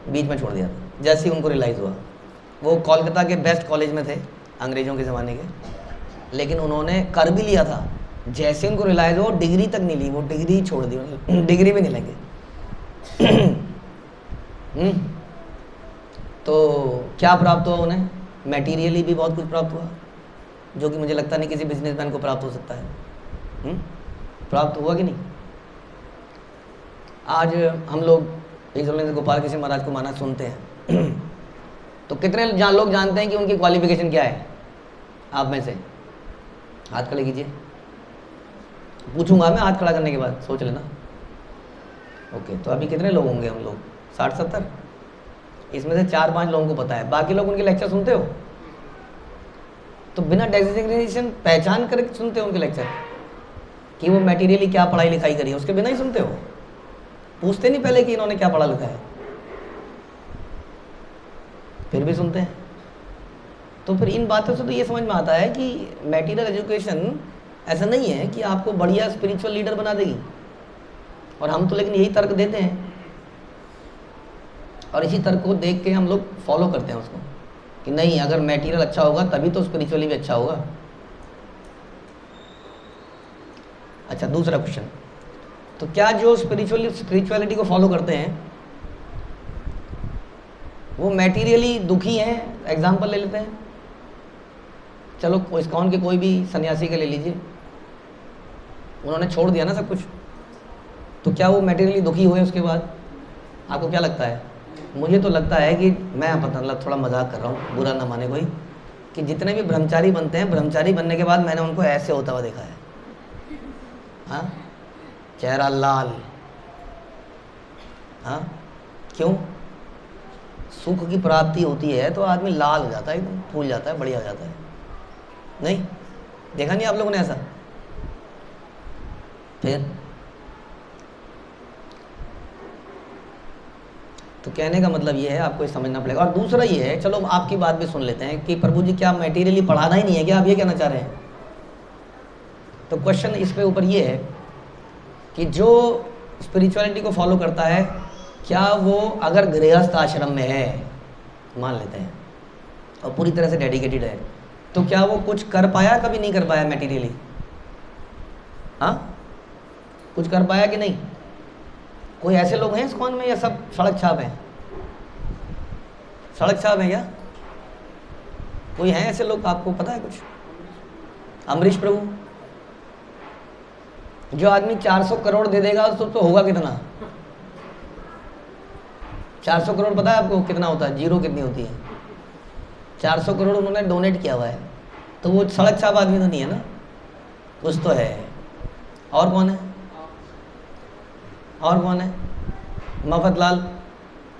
बीच में छोड़ दिया था। जैसे ही उनको रियलाइज़ हुआ, वो कोलकाता के बेस्ट कॉलेज में थे अंग्रेज़ों के ज़माने के, लेकिन उन्होंने कर भी लिया था। जैसे उनको रिलाइज हो, डिग्री तक नहीं ली, वो डिग्री ही छोड़ दी, डिग्री भी नहीं लेंगे। तो क्या प्राप्त हुआ उन्हें? मैटीरियली भी बहुत कुछ प्राप्त हुआ, जो कि मुझे लगता नहीं किसी बिजनेसमैन को प्राप्त हो सकता है। प्राप्त हुआ कि नहीं? आज हम लोग हिज गोपाल कृष्ण महाराज को माना सुनते हैं तो कितने लोग जानते हैं कि उनकी क्वालिफिकेशन क्या है? आप में से हाथ खड़े कीजिए, पूछूंगा मैं हाथ खड़ा करने के बाद, सोच लेना। ओके, तो अभी कितने लोग होंगे? हम लोग 60-70, इसमें से 4-5 लोगों को पता है, बाकी लोग उनके लेक्चर सुनते हो? तो बिना डेजिग्नेशन पहचान करके सुनते हो उनके लेक्चर कि वो मटेरियली क्या पढ़ाई लिखाई करी है, उसके बिना ही सुनते हो? पूछते नहीं पहले कि इन्होंने क्या पढ़ा लिखा है, फिर भी सुनते हैं। तो फिर इन बातों से तो ये समझ में आता है कि मटेरियल एजुकेशन ऐसा नहीं है कि आपको बढ़िया स्पिरिचुअल लीडर बना देगी। और हम तो लेकिन यही तर्क देते हैं, और इसी तर्क को देख के हम लोग फॉलो करते हैं उसको कि नहीं, अगर मटेरियल अच्छा होगा तभी तो स्पिरिचुअली भी अच्छा होगा। अच्छा, दूसरा क्वेश्चन, तो क्या जो स्पिरिचुअलिटी को फॉलो करते हैं वो मटेरियली दुखी हैं? एग्जाम्पल ले लेते हैं, चलो इस्कॉन के कोई भी सन्यासी के ले लीजिए, उन्होंने छोड़ दिया ना सब कुछ, तो क्या वो मटेरियली दुखी हुए उसके बाद? आपको क्या लगता है? मुझे तो लगता है कि मैं मतलब थोड़ा मजाक कर रहा हूँ, बुरा ना माने कोई, कि जितने भी ब्रह्मचारी बनते हैं, ब्रह्मचारी बनने के बाद मैंने उनको ऐसे होता हुआ देखा है। हाँ, चेहरा लाल। हाँ, क्यों? सुख की प्राप्ति होती है तो आदमी लाल हो जाता है, एकदम फूल जाता है, बढ़िया हो जाता है। नहीं देखा नहीं आप लोगों ने ऐसा? फिर तो कहने का मतलब ये है, आपको ये समझना पड़ेगा। और दूसरा ये है, चलो आपकी बात भी सुन लेते हैं कि प्रभु जी क्या मटेरियली पढ़ाना ही नहीं है क्या? आप ये कहना चाह रहे हैं? तो क्वेश्चन इस पे ऊपर ये है कि जो स्पिरिचुअलिटी को फॉलो करता है, क्या वो अगर गृहस्थ आश्रम में है, मान लेते हैं, और पूरी तरह से डेडिकेटेड है, तो क्या वो कुछ कर पाया? कभी नहीं कर पाया मटेरियली? हाँ, कुछ कर पाया कि नहीं? कोई ऐसे लोग हैं इस्कॉन में या सब सड़क छाप हैं? सड़क छाप है क्या? कोई है ऐसे लोग, आपको पता है कुछ? अमरीश प्रभु, जो आदमी 400 करोड़ दे देगा तो होगा कितना? 400 करोड़ पता है आपको कितना होता है? जीरो कितनी होती है? 400 करोड़ उन्होंने डोनेट किया हुआ है, तो वो सड़क छाप आदमी तो नहीं है ना, कुछ तो है। और कौन है? और कौन है? मफत लाल,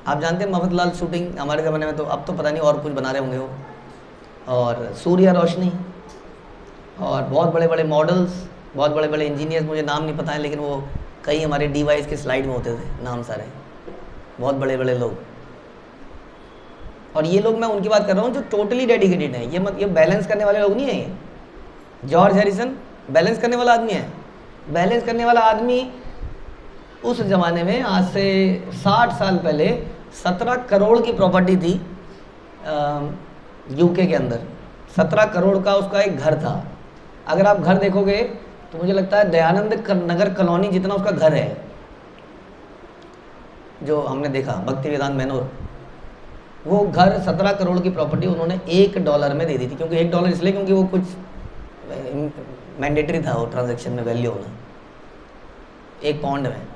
आप जानते हैं मफत लाल शूटिंग हमारे ज़माने में, तो अब तो पता नहीं और कुछ बना रहे होंगे वो। और सूर्या रोशनी, और बहुत बड़े बड़े मॉडल्स, बहुत बड़े बड़े इंजीनियर्स, मुझे नाम नहीं पता है, लेकिन वो कई हमारे डिवाइस के स्लाइड में होते थे नाम सारे, बहुत बड़े बड़े लोग। और ये लोग, मैं उनकी बात कर रहा हूँ जो टोटली डेडिकेटेड है। ये बैलेंस करने वाले लोग नहीं है। ये जॉर्ज हैरिसन बैलेंस करने वाला आदमी है। बैलेंस करने वाला आदमी उस ज़माने में, आज से 60 साल पहले 17 करोड़ की प्रॉपर्टी थी यूके के अंदर। 17 करोड़ का उसका एक घर था। अगर आप घर देखोगे तो मुझे लगता है दयानंद नगर कॉलोनी जितना उसका घर है, जो हमने देखा भक्ति वेदांत मैनोर, वो घर 17 करोड़ की प्रॉपर्टी उन्होंने $1 में दे दी थी। क्योंकि $1 इसलिए क्योंकि वो कुछ मैंडेटरी था वो ट्रांजैक्शन में वैल्यू होना, 1 पाउंड में।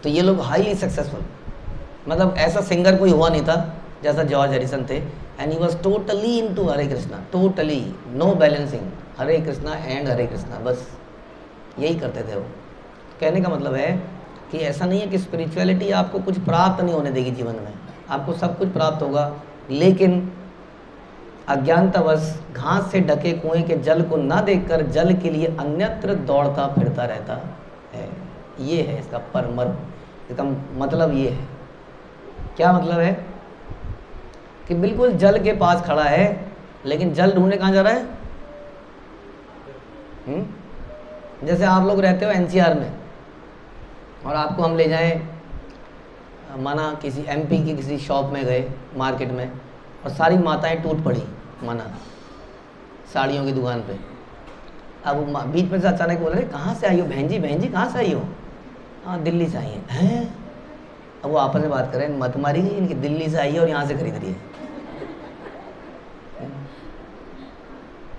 तो ये लोग हाईली सक्सेसफुल, मतलब ऐसा सिंगर कोई हुआ नहीं था जैसा जॉर्ज हैरिसन थे। And he was totally into Hare Krishna, totally no balancing, Hare Krishna and Hare Krishna, बस यही करते थे वो। कहने का मतलब है कि ऐसा नहीं है कि स्पिरिचुअलिटी आपको कुछ प्राप्त नहीं होने देगी जीवन में, आपको सब कुछ प्राप्त होगा, लेकिन अज्ञानतावश घास से ढके कुएं के जल को ना देखकर जल के लिए अन्यत्र दौड़ता फिरता रहता है। ये है इसका परमर्म, इसका मतलब ये है। क्या मतलब है? कि बिल्कुल जल के पास खड़ा है, लेकिन जल ढूंढने कहाँ जा रहा है? जैसे आप लोग रहते हो एनसीआर में, और आपको हम ले जाएं, माना किसी एमपी की किसी शॉप में गए मार्केट में, और सारी माताएं टूट पड़ी, माना साड़ियों की दुकान पे। अब वो बीच में से अचानक बोल रहे कहाँ से आई हो बहन जी कहाँ से आई हो? हाँ दिल्ली से आई हैं। अब वो आपस में बात कर रहे हैं, मत मारी गई इनकी, दिल्ली से आई है और यहाँ से खरीद रही है।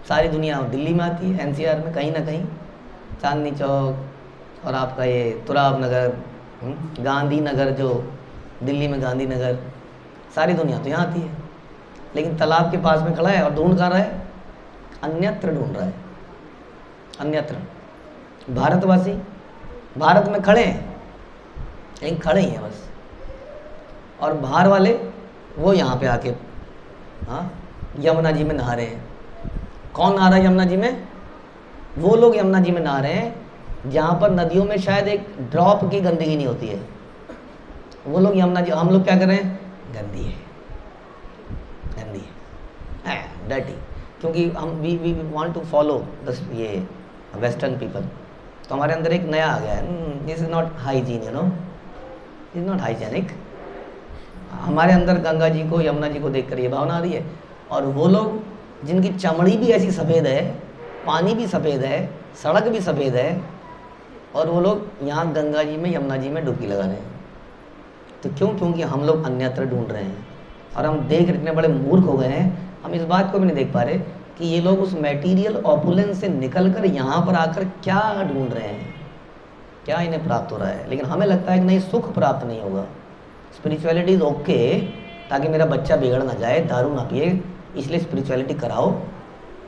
सारी दुनिया दिल्ली में आती है, एनसीआर में कहीं ना कहीं, चांदनी चौक और आपका ये तुराब नगर, गांधी नगर, जो दिल्ली में गांधी नगर, सारी दुनिया तो यहाँ आती है। लेकिन तालाब के पास में खड़ा है और ढूंढ कहाँ रहा है? अन्यत्र ढूंढ रहा है, अन्यत्र। भारतवासी भारत में खड़े हैं, लेकिन खड़े ही हैं बस, और बाहर वाले वो यहाँ पे आके हाँ यमुना जी में नहा रहे हैं। कौन नहा रहा है यमुना जी में? वो लोग यमुना जी में नहा रहे हैं जहाँ पर नदियों में शायद एक ड्रॉप की गंदगी नहीं होती है। वो लोग यमुना जी, हम लोग क्या कर रहे हैं? गंदी है, गंदी है, डर्टी। क्योंकि हम वी वांट टू फॉलो बस ये वेस्टर्न पीपल। तो हमारे अंदर एक नया आ गया है, this is not hygiene, you know, is not hygienic. हमारे अंदर गंगा जी को, यमुना जी को देखकर ये भावना आ रही है। और वो लोग जिनकी चमड़ी भी ऐसी सफ़ेद है, पानी भी सफ़ेद है, सड़क भी सफ़ेद है, और वो लोग यहाँ गंगा जी में, यमुना जी में डुबकी लगा रहे हैं। तो क्यों? क्योंकि हम लोग अन्यत्र ढूंढ रहे हैं। और हम देख इतने बड़े मूर्ख हो गए हैं, हम इस बात को भी नहीं देख पा रहे कि ये लोग उस मटेरियल ऑपुलेंस से निकल कर यहाँ पर आकर क्या ढूंढ रहे हैं, क्या इन्हें प्राप्त हो रहा है। लेकिन हमें लगता है कि नहीं, सुख प्राप्त नहीं होगा। स्पिरिचुअलिटी इज ओके, ताकि मेरा बच्चा बिगड़ ना जाए, दारू ना पिए, इसलिए स्पिरिचुअलिटी कराओ,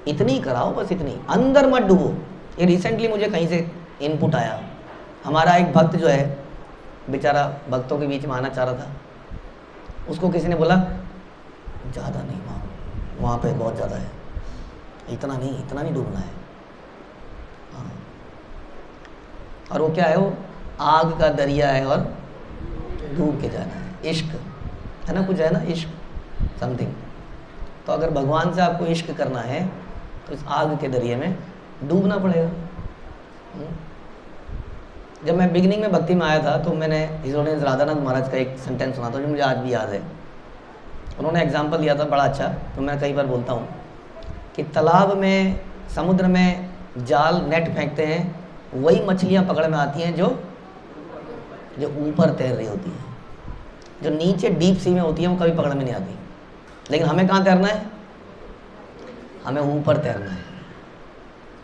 इतनी कराओ, बस इतनी, अंदर मत डूबो। ये रिसेंटली मुझे कहीं से इनपुट आया, हमारा एक भक्त जो है बेचारा भक्तों के बीच में आना चाह रहा था, उसको किसी ने बोला ज़्यादा नहीं मांगो, वहाँ पे बहुत ज़्यादा है, इतना नहीं डूबना है। हाँ, और वो क्या है? वो आग का दरिया है और डूब के जाना है, इश्क है ना, कुछ है ना, इश्क समथिंग। तो अगर भगवान से आपको इश्क करना है तो इस आग के दरिए में डूबना पड़ेगा। जब मैं बिगिनिंग में भक्ति में आया था तो मैंने हिज ऑनरेस राधानंद महाराज का एक सेंटेंस सुना था जो मुझे आज भी याद है। उन्होंने एग्जाम्पल दिया था बड़ा अच्छा, तो मैं कई बार बोलता हूँ कि तालाब में, समुद्र में जाल नेट फेंकते हैं, वही मछलियाँ पकड़ में आती हैं जो ऊपर तैर रही होती हैं। जो नीचे डीप सी में होती हैं वो कभी पकड़ में नहीं आती। लेकिन हमें कहाँ तैरना है? हमें ऊपर तैरना है,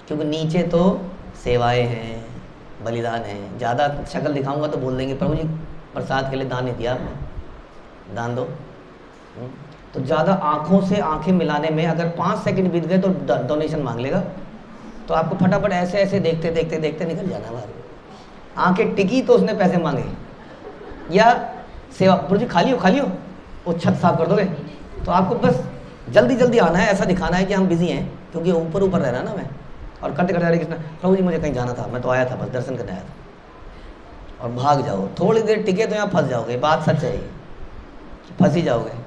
क्योंकि नीचे तो सेवाएं हैं, बलिदान है। ज़्यादा शक्ल दिखाऊंगा तो बोल देंगे प्रभु जी प्रसाद के लिए दान नहीं दिया आपने, दान दो। तो ज़्यादा आँखों से आँखें मिलाने में अगर 5 सेकंड बीत गए तो डोनेशन मांग लेगा। तो आपको फटाफट ऐसे ऐसे देखते देखते देखते निकल जाना है बाहर। आँखें टिकी तो उसने पैसे मांगे, या सेवा, प्रभु जी खाली हो, वो छत साफ कर दोगे। तो आपको बस जल्दी जल्दी आना है, ऐसा दिखाना है कि हम बिजी हैं, क्योंकि ऊपर ऊपर रहना ना मैं। और करते करते हरे कृष्ण, प्रभु जी मुझे कहीं जाना था, मैं तो आया था, बस दर्शन करने आया था। और भाग जाओ, थोड़ी देर टिके तो यहाँ फंस जाओगे। बात सच है, फंस ही जाओगे।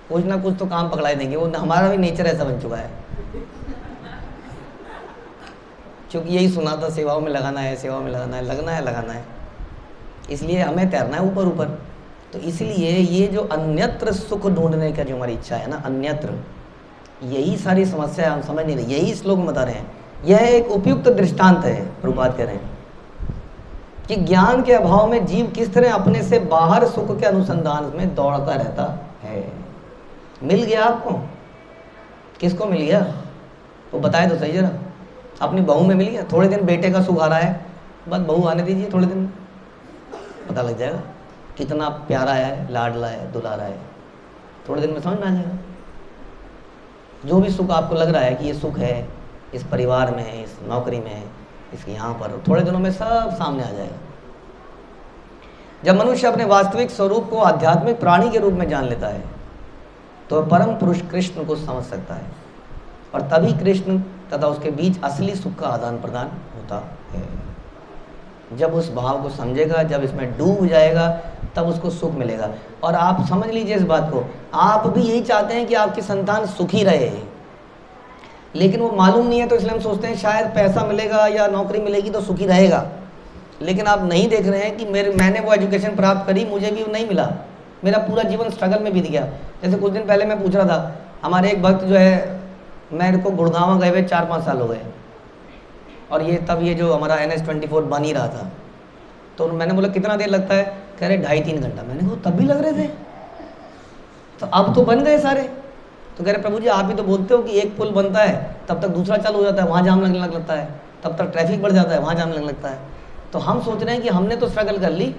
कुछ ना कुछ तो काम पकड़ा ही देंगे, वो हमारा भी नेचर ऐसा बन चुका है। क्योंकि यही सुना था, सेवाओं में लगाना है, सेवाओं में लगाना है, लगाना है, इसलिए हमें तैरना है ऊपर ऊपर। तो इसलिए ये जो अन्यत्र सुख ढूंढने का जो हमारी इच्छा है ना, अन्यत्र, यही सारी समस्या हम समझ नहीं रहे। यही श्लोक बता रहे हैं। यह एक उपयुक्त दृष्टांत है, प्रभुपाद कह रहे हैं कि ज्ञान के अभाव में जीव किस तरह अपने से बाहर सुख के अनुसंधान में दौड़ता रहता है। मिल गया आपको? किसको मिल गया वो बताए तो सही जरा। अपनी बहू में मिल गया? थोड़े दिन बेटे का सुख आ रहा है, बस बहू आने दीजिए, थोड़े दिन पता लग जाएगा कितना प्यारा है, लाडला है, दुलारा है। थोड़े दिन में समझ में आ जाएगा। जो भी सुख आपको लग रहा है कि ये सुख है, इस परिवार में है, इस नौकरी में है, इसके यहाँ पर, थोड़े दिनों में सब सामने आ जाएगा। जब मनुष्य अपने वास्तविक स्वरूप को आध्यात्मिक प्राणी के रूप में जान लेता है तो परम पुरुष कृष्ण को समझ सकता है, और तभी कृष्ण तथा उसके बीच असली सुख का आदान प्रदान होता है। जब उस भाव को समझेगा, जब इसमें डूब जाएगा, तब उसको सुख मिलेगा। और आप समझ लीजिए इस बात को, आप भी यही चाहते हैं कि आपकी संतान सुखी रहे, लेकिन वो मालूम नहीं है, तो इसलिए हम सोचते हैं शायद पैसा मिलेगा या नौकरी मिलेगी तो सुखी रहेगा। लेकिन आप नहीं देख रहे हैं कि मैंने वो एजुकेशन प्राप्त करी, मुझे भी नहीं मिला, मेरा पूरा जीवन स्ट्रगल में बीत गया। जैसे कुछ दिन पहले मैं पूछ रहा था, हमारे एक भक्त जो है मेरे को गुड़गांव गए हुए 4-5 साल हो गए, और ये तब ये जो हमारा NH-24 बन ही रहा था। तो मैंने बोला कितना देर लगता है, कह रहे 2.5-3 घंटा। मैंने कहा तब भी लग रहे थे, तो अब तो बन गए सारे। तो कह रहे प्रभु जी आप ही तो बोलते हो कि एक पुल बनता है तब तक दूसरा चालू हो जाता है, वहाँ जाम लगने लगता है, तब तक ट्रैफिक बढ़ जाता है, वहाँ जाम लगने लगता है। तो हम सोच रहे हैं कि हमने तो स्ट्रगल कर ली,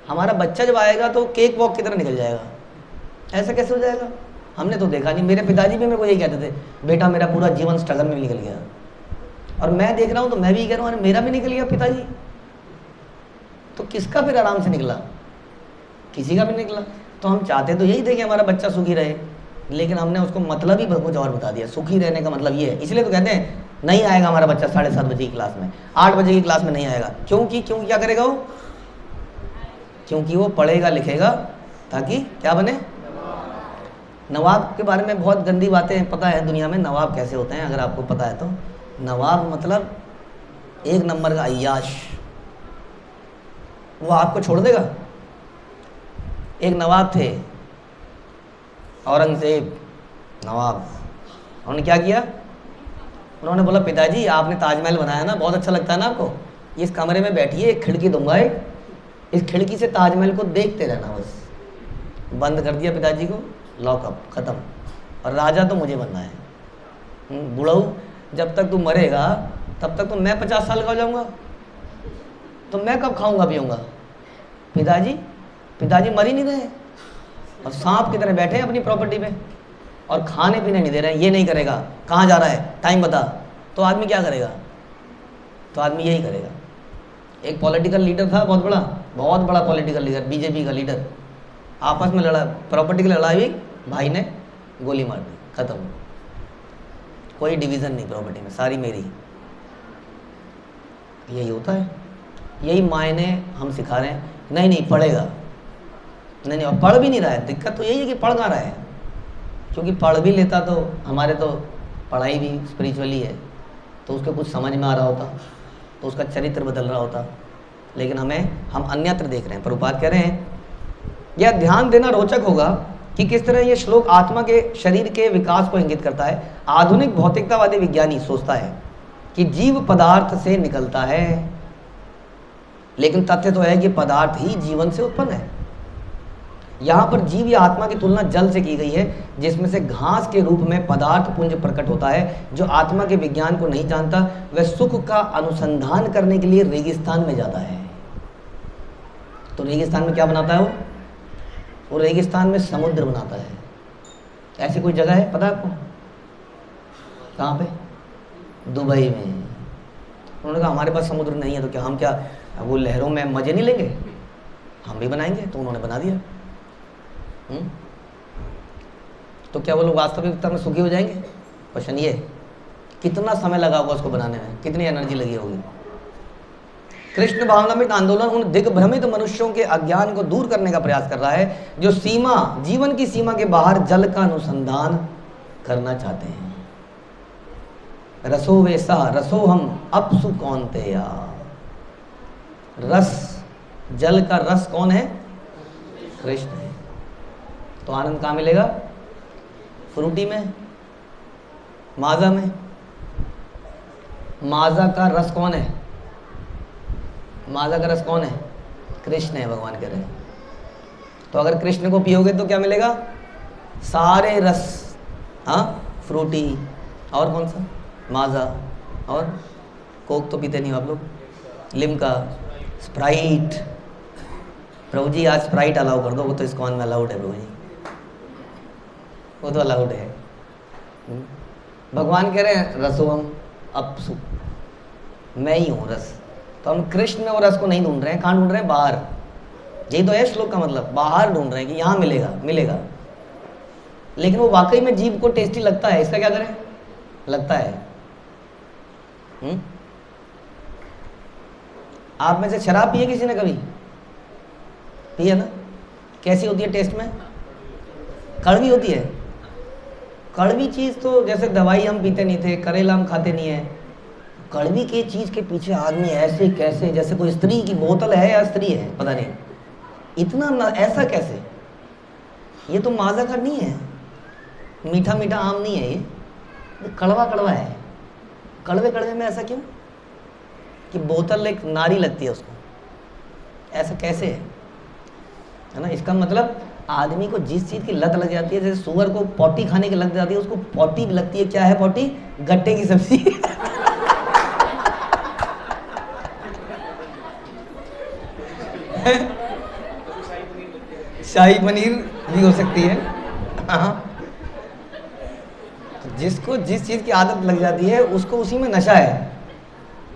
हमारा बच्चा जब आएगा तो केक वॉक की तरह निकल जाएगा। ऐसा कैसे हो जाएगा? हमने तो देखा नहीं। मेरे पिताजी भी मेरे को यही कहते थे, बेटा मेरा पूरा जीवन स्ट्रगल में निकल गया। और मैं देख रहा हूँ तो मैं भी कह रहा हूँ, अरे मेरा भी निकल गया पिताजी। तो किसका फिर आराम से निकला? किसी का भी निकला। तो हम चाहते तो यही थे कि हमारा बच्चा सुखी रहे, लेकिन हमने उसको मतलब ही कुछ और बता दिया। सुखी रहने का मतलब ये है। इसलिए तो कहते हैं नहीं आएगा हमारा बच्चा 7:30 बजे की क्लास में, 8 बजे की क्लास में नहीं आएगा। क्योंकि क्या करेगा वो? क्योंकि वो पढ़ेगा लिखेगा ताकि क्या बने? नवाब के बारे में बहुत गंदी बातें पता है दुनिया में। नवाब कैसे होते हैं अगर आपको पता है तो, नवाब मतलब एक नंबर का अय्याश। वो आपको छोड़ देगा। एक नवाब थे, औरंगजेब नवाब। उन्होंने क्या किया? उन्होंने बोला पिताजी आपने ताजमहल बनाया ना, बहुत अच्छा लगता है ना आपको, इस कमरे में बैठिए, एक खिड़की दूंगा, इस खिड़की से ताजमहल को देखते रहना बस। बंद कर दिया पिताजी को, लॉकअप, ख़त्म। और राजा तो मुझे बनना है। बुढ़ऊ जब तक तू मरेगा तब तक तो मैं 50 साल का हो जाऊँगा, तो मैं कब खाऊंगा पीऊँगा? पिताजी मर ही नहीं रहे, और सांप की तरह बैठे हैं अपनी प्रॉपर्टी पे, और खाने पीने नहीं दे रहे हैं। ये नहीं करेगा, कहाँ जा रहा है, टाइम बता। तो आदमी क्या करेगा? तो आदमी यही करेगा। एक पॉलिटिकल लीडर था, बहुत बड़ा पॉलिटिकल लीडर, बीजेपी का लीडर, आपस में लड़ा, प्रॉपर्टी की लड़ाई हुई, भाई ने गोली मार दी, खत्म। कोई डिवीज़न नहीं प्रॉपर्टी में, सारी मेरी। यही होता है, यही मायने हम सिखा रहे हैं। नहीं पढ़ेगा, नहीं और पढ़ भी नहीं रहा है। दिक्कत तो यही है कि पढ़ कहाँ रहा है, क्योंकि पढ़ भी लेता तो हमारे तो पढ़ाई भी स्पिरिचुअली है, तो उसको कुछ समझ में आ रहा होता, तो उसका चरित्र बदल रहा होता। लेकिन हम अन्यत्र देख रहे हैं। प्रभुपाद कह रहे हैं यह ध्यान देना रोचक होगा कि किस तरह यह श्लोक आत्मा के शरीर के विकास को इंगित करता है। आधुनिक भौतिकतावादी विज्ञानी सोचता है कि जीव पदार्थ से निकलता है, लेकिन तथ्य तो है कि पदार्थ ही जीवन से उत्पन्न है। यहाँ पर जीव या आत्मा की तुलना जल से की गई है, जिसमें से घास के रूप में पदार्थ पुंज प्रकट होता है। जो आत्मा के विज्ञान को नहीं जानता वह सुख का अनुसंधान करने के लिए रेगिस्तान में जाता है। तो रेगिस्तान में क्या बनाता है वो रेगिस्तान में समुद्र बनाता है। ऐसी कोई जगह है पता है आपको? कहाँ पे? दुबई में। उन्होंने कहा हमारे पास समुद्र नहीं है, तो क्या हम क्या वो लहरों में मजे नहीं लेंगे, हम भी बनाएंगे। तो उन्होंने बना दिया। तो क्या वो लोग वास्तविकता में सुखी हो जाएंगे? क्वेश्चन ये, कितना समय लगा होगा उसको बनाने में, कितनी एनर्जी लगी होगी। कृष्ण भावनामृत आंदोलन उन दिग्भ्रमित मनुष्यों के अज्ञान को दूर करने का प्रयास कर रहा है, जो जीवन की सीमा के बाहर जल का अनुसंधान करना चाहते हैं। रसो वैसा रसो हम अपसु कौनते या। रस, जल का रस कौन है? कृष्ण है। तो आनंद कहाँ मिलेगा? फ्रूटी में, माजा में। माजा का रस कौन है? माजा का रस कौन है? कृष्ण है, भगवान कह रहे हैं। तो अगर कृष्ण को पियोगे तो क्या मिलेगा? सारे रस। हाँ, फ्रूटी और कौन सा? माजा। और कोक तो पीते नहीं हो आप लोग, लिम्का, स्प्राइट। प्रभु जी आज स्प्राइट अलाउ कर दो, वो तो इस्कॉन में अलाउड है प्रभु जी, वो तो अलाउड है। भगवान कह रहे हैं रसोहम अपसु, मैं ही हूँ रस। तो हम कृष्ण में वो रस को नहीं ढूंढ रहे हैं। कहाँ ढूंढ रहे हैं? बाहर। यही तो है श्लोक का मतलब, बाहर ढूंढ रहे हैं कि यहाँ मिलेगा। लेकिन वो वाकई में जीव को टेस्टी लगता है, इसका क्या करें? लगता है। आप में से शराब पिए किसी ने कभी? पिए ना? कैसी होती है टेस्ट में? कड़वी होती है। कड़वी चीज़ तो जैसे दवाई हम पीते नहीं थे, करेला हम खाते नहीं है, कड़वी की चीज़ के पीछे आदमी ऐसे कैसे, जैसे कोई स्त्री की बोतल है या स्त्री है, पता नहीं इतना ना, ऐसा कैसे? ये तो माजा का नहीं है, मीठा मीठा आम नहीं है ये। कड़वा कड़वा है। कड़वे कड़वे में ऐसा क्यों कि बोतल एक नारी लगती है उसको, ऐसा कैसे है ना? इसका मतलब आदमी को जिस चीज़ की लत लग जाती है, जैसे सुअर को पोटी खाने की लग जाती है, उसको पोटी भी लगती है। क्या है पोटी? गट्टे की सब्जी। शाही पनीर भी हो सकती है। हाँ, जिसको जिस चीज़ की आदत लग जाती है उसको उसी में नशा है।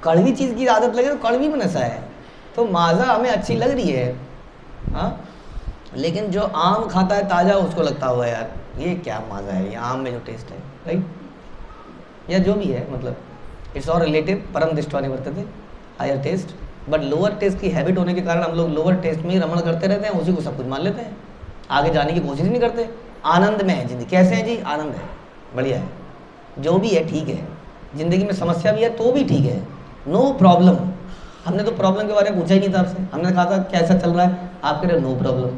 कड़वी चीज़ की आदत लगे तो कड़वी में नशा है। तो माज़ा हमें अच्छी लग रही है, हाँ, लेकिन जो आम खाता है ताज़ा उसको लगता हुआ यार ये क्या माज़ा है, ये आम में जो टेस्ट है, राइट? या जो भी है, मतलब इट्स ऑल रिलेटिव। परम दृष्टवा निवर्तते, higher taste. But lower taste की हैबिट होने के कारण हम लोग लोअर टेस्ट में ही रमण करते रहते हैं, उसी को सब कुछ मान लेते हैं, आगे जाने की कोशिश नहीं करते। आनंद में है जिंदगी। कैसे है जी? आनंद है, बढ़िया है, जो भी है ठीक है। ज़िंदगी में समस्या भी है तो भी ठीक है, नो प्रॉब्लम। हमने तो प्रॉब्लम के बारे में पूछा ही नहीं था आपसे। हमने कहा था कैसा चल रहा है, आप कह रहे no problem.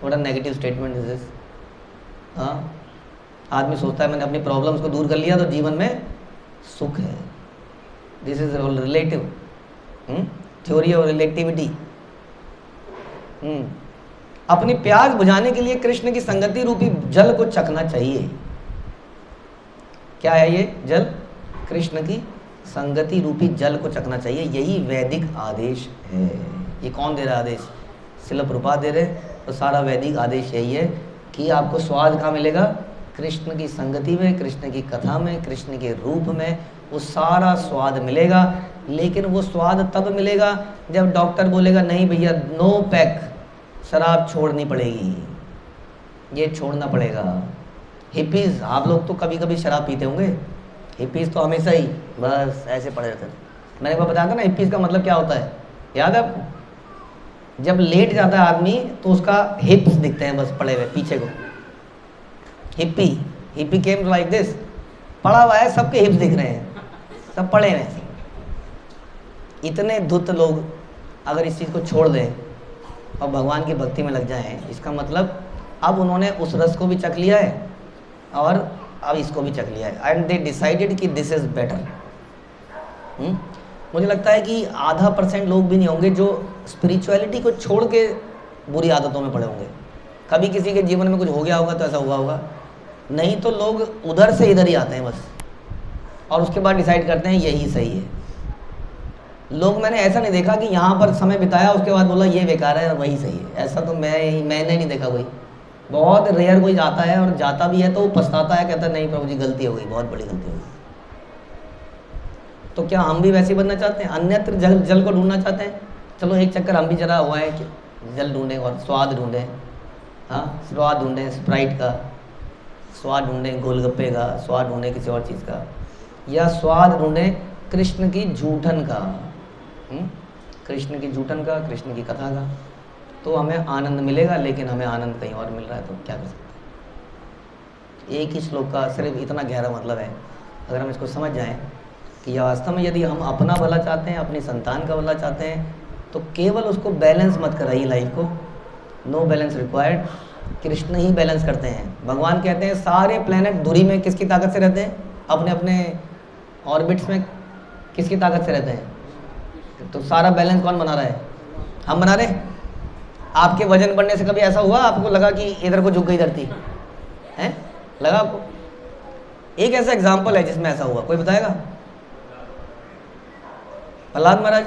What a negative statement is this. हाँ, आदमी सोचता है मैंने अपनी प्रॉब्लम्स को दूर कर लिया तो जीवन में सुख है। This is relative, theory of relativity. अपनी प्यास बुझाने के लिए कृष्ण की संगति रूपी जल को चखना चाहिए। क्या है ये जल? कृष्ण की संगति रूपी जल को चखना चाहिए, यही वैदिक आदेश है। ये कौन दे रहा है आदेश? श्रील प्रभुपाद दे रहे। तो सारा वैदिक आदेश यही है कि आपको स्वाद कहाँ मिलेगा? कृष्ण की संगति में, कृष्ण की कथा में, कृष्ण के रूप में वो सारा स्वाद मिलेगा। लेकिन वो स्वाद तब मिलेगा जब डॉक्टर बोलेगा नहीं भैया नो पैक, शराब छोड़नी पड़ेगी, ये छोड़ना पड़ेगा। हिपीज़, आप लोग तो कभी कभी शराब पीते होंगे, हिपीज़ तो हमेशा ही बस ऐसे पड़े रहते थे। मैंने एक बार बताया था ना हिपीज़ का मतलब क्या होता है, याद है आपको? जब लेट जाता है आदमी तो उसका हिप्स दिखते हैं बस पड़े हुए पीछे को। हिप्पी केम लाइक दिस, पड़ा हुआ है, सबके हिप्स दिख रहे हैं, सब पड़े हुए हैं। इतने धुत लोग अगर इस चीज़ को छोड़ दें और भगवान की भक्ति में लग जाएं, इसका मतलब अब उन्होंने उस रस को भी चख लिया है और अब इसको भी चख लिया है, एंड दे डिसाइडेड कि दिस इज़ बेटर। मुझे लगता है कि 0.5% लोग भी नहीं होंगे जो स्पिरिचुअलिटी को छोड़ के बुरी आदतों में पड़े होंगे। कभी किसी के जीवन में कुछ हो गया होगा तो ऐसा हुआ होगा, नहीं तो लोग उधर से इधर ही आते हैं बस, और उसके बाद डिसाइड करते हैं यही सही है। लोग, मैंने ऐसा नहीं देखा कि यहाँ पर समय बिताया उसके बाद बोला ये बेकार है और वही सही है, ऐसा तो मैंने नहीं देखा। कोई बहुत रेयर कोई जाता है, और जाता भी है तो वो पछताता है, कहता है नहीं प्रभु जी गलती हो गई, बहुत बड़ी गलती हो गई। तो क्या हम भी वैसे बनना चाहते हैं? अन्यत्र जल को ढूंढना चाहते हैं? चलो एक चक्कर हम भी जरा हुआ है कि जल ढूंढें और स्वाद ढूंढें। हाँ, स्वाद ढूंढें स्प्राइट का, स्वाद ढूंढें गोलगप्पे का, स्वाद ढूंढें किसी और चीज़ का, या स्वाद ढूंढें कृष्ण की जूठन का, कृष्ण की जूठन का, कृष्ण की कथा का, तो हमें आनंद मिलेगा। लेकिन हमें आनंद कहीं और मिल रहा है तो क्या कर सकते हैं? एक ही श्लोक का सिर्फ इतना गहरा मतलब है, अगर हम इसको समझ जाएं कि वास्तव में यदि हम अपना भला चाहते हैं, अपनी संतान का भला चाहते हैं, तो केवल उसको बैलेंस मत कराइए लाइफ को, नो बैलेंस रिक्वायर्ड। कृष्ण ही बैलेंस करते हैं। भगवान कहते हैं सारे प्लेनेट धुरी में किसकी ताकत से रहते हैं? अपने अपने ऑर्बिट्स में किसकी ताकत से रहते हैं? तो सारा बैलेंस कौन बना रहा है? हम बना रहे हैं। आपके वजन बढ़ने से कभी ऐसा हुआ आपको लगा कि इधर को झुक गई धरती है? लगा आपको? एक ऐसा एग्जाम्पल है जिसमें ऐसा हुआ, कोई बताएगा? प्रहलाद महाराज,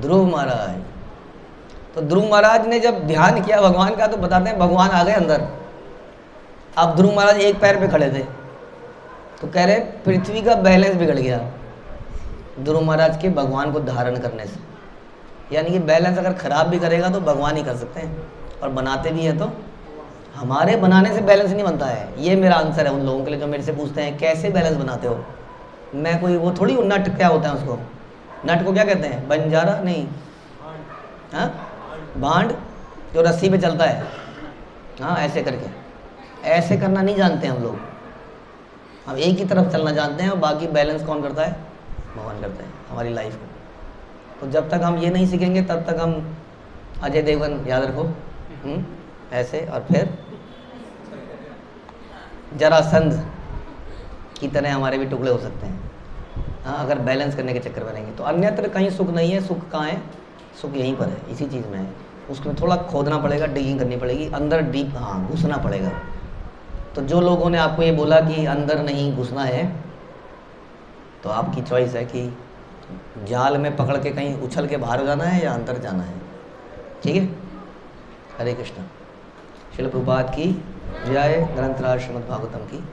ध्रुव महाराज। तो ध्रुव महाराज ने जब ध्यान किया भगवान का तो बताते हैं भगवान आ गए अंदर। अब ध्रुव महाराज एक पैर पे खड़े थे तो कह रहे पृथ्वी का बैलेंस बिगड़ गया ध्रुव महाराज के भगवान को धारण करने से। यानी कि बैलेंस अगर खराब भी करेगा तो भगवान ही कर सकते हैं, और बनाते भी हैं तो हमारे बनाने से बैलेंस नहीं बनता है। ये मेरा आंसर है उन लोगों के लिए जो मेरे से पूछते हैं कैसे बैलेंस बनाते हो। मैं कोई वो थोड़ी, नट क्या होता है उसको, नट को क्या कहते हैं? बंजारा नहीं, हाँ, भांड जो रस्सी पे चलता है, हाँ, ऐसे करके, ऐसे करना नहीं जानते हम लोग। हम एक ही तरफ चलना जानते हैं और बाकी बैलेंस कौन करता है? भगवान करते हैं हमारी लाइफ को। तो जब तक हम ये नहीं सीखेंगे तब तक हम अजय देवगन याद रखो, ऐसे, और फिर जरासंध की तरह हमारे भी टुकड़े हो सकते हैं, हाँ, अगर बैलेंस करने के चक्कर में रहेंगे तो। अन्यत्र कहीं सुख नहीं है, सुख कहाँ है? सुख यहीं पर है, इसी चीज़ में है। उसमें थोड़ा खोदना पड़ेगा, डिगिंग करनी पड़ेगी, अंदर डीप, हाँ, घुसना पड़ेगा। तो जो लोगों ने आपको ये बोला कि अंदर नहीं घुसना है, तो आपकी चॉइस है कि जाल में पकड़ के कहीं उछल के बाहर जाना है या अंदर जाना है। ठीक है, हरे कृष्ण। श्रील प्रभुपाद की जय, ग्रंथराज श्रीमद् भागवतम की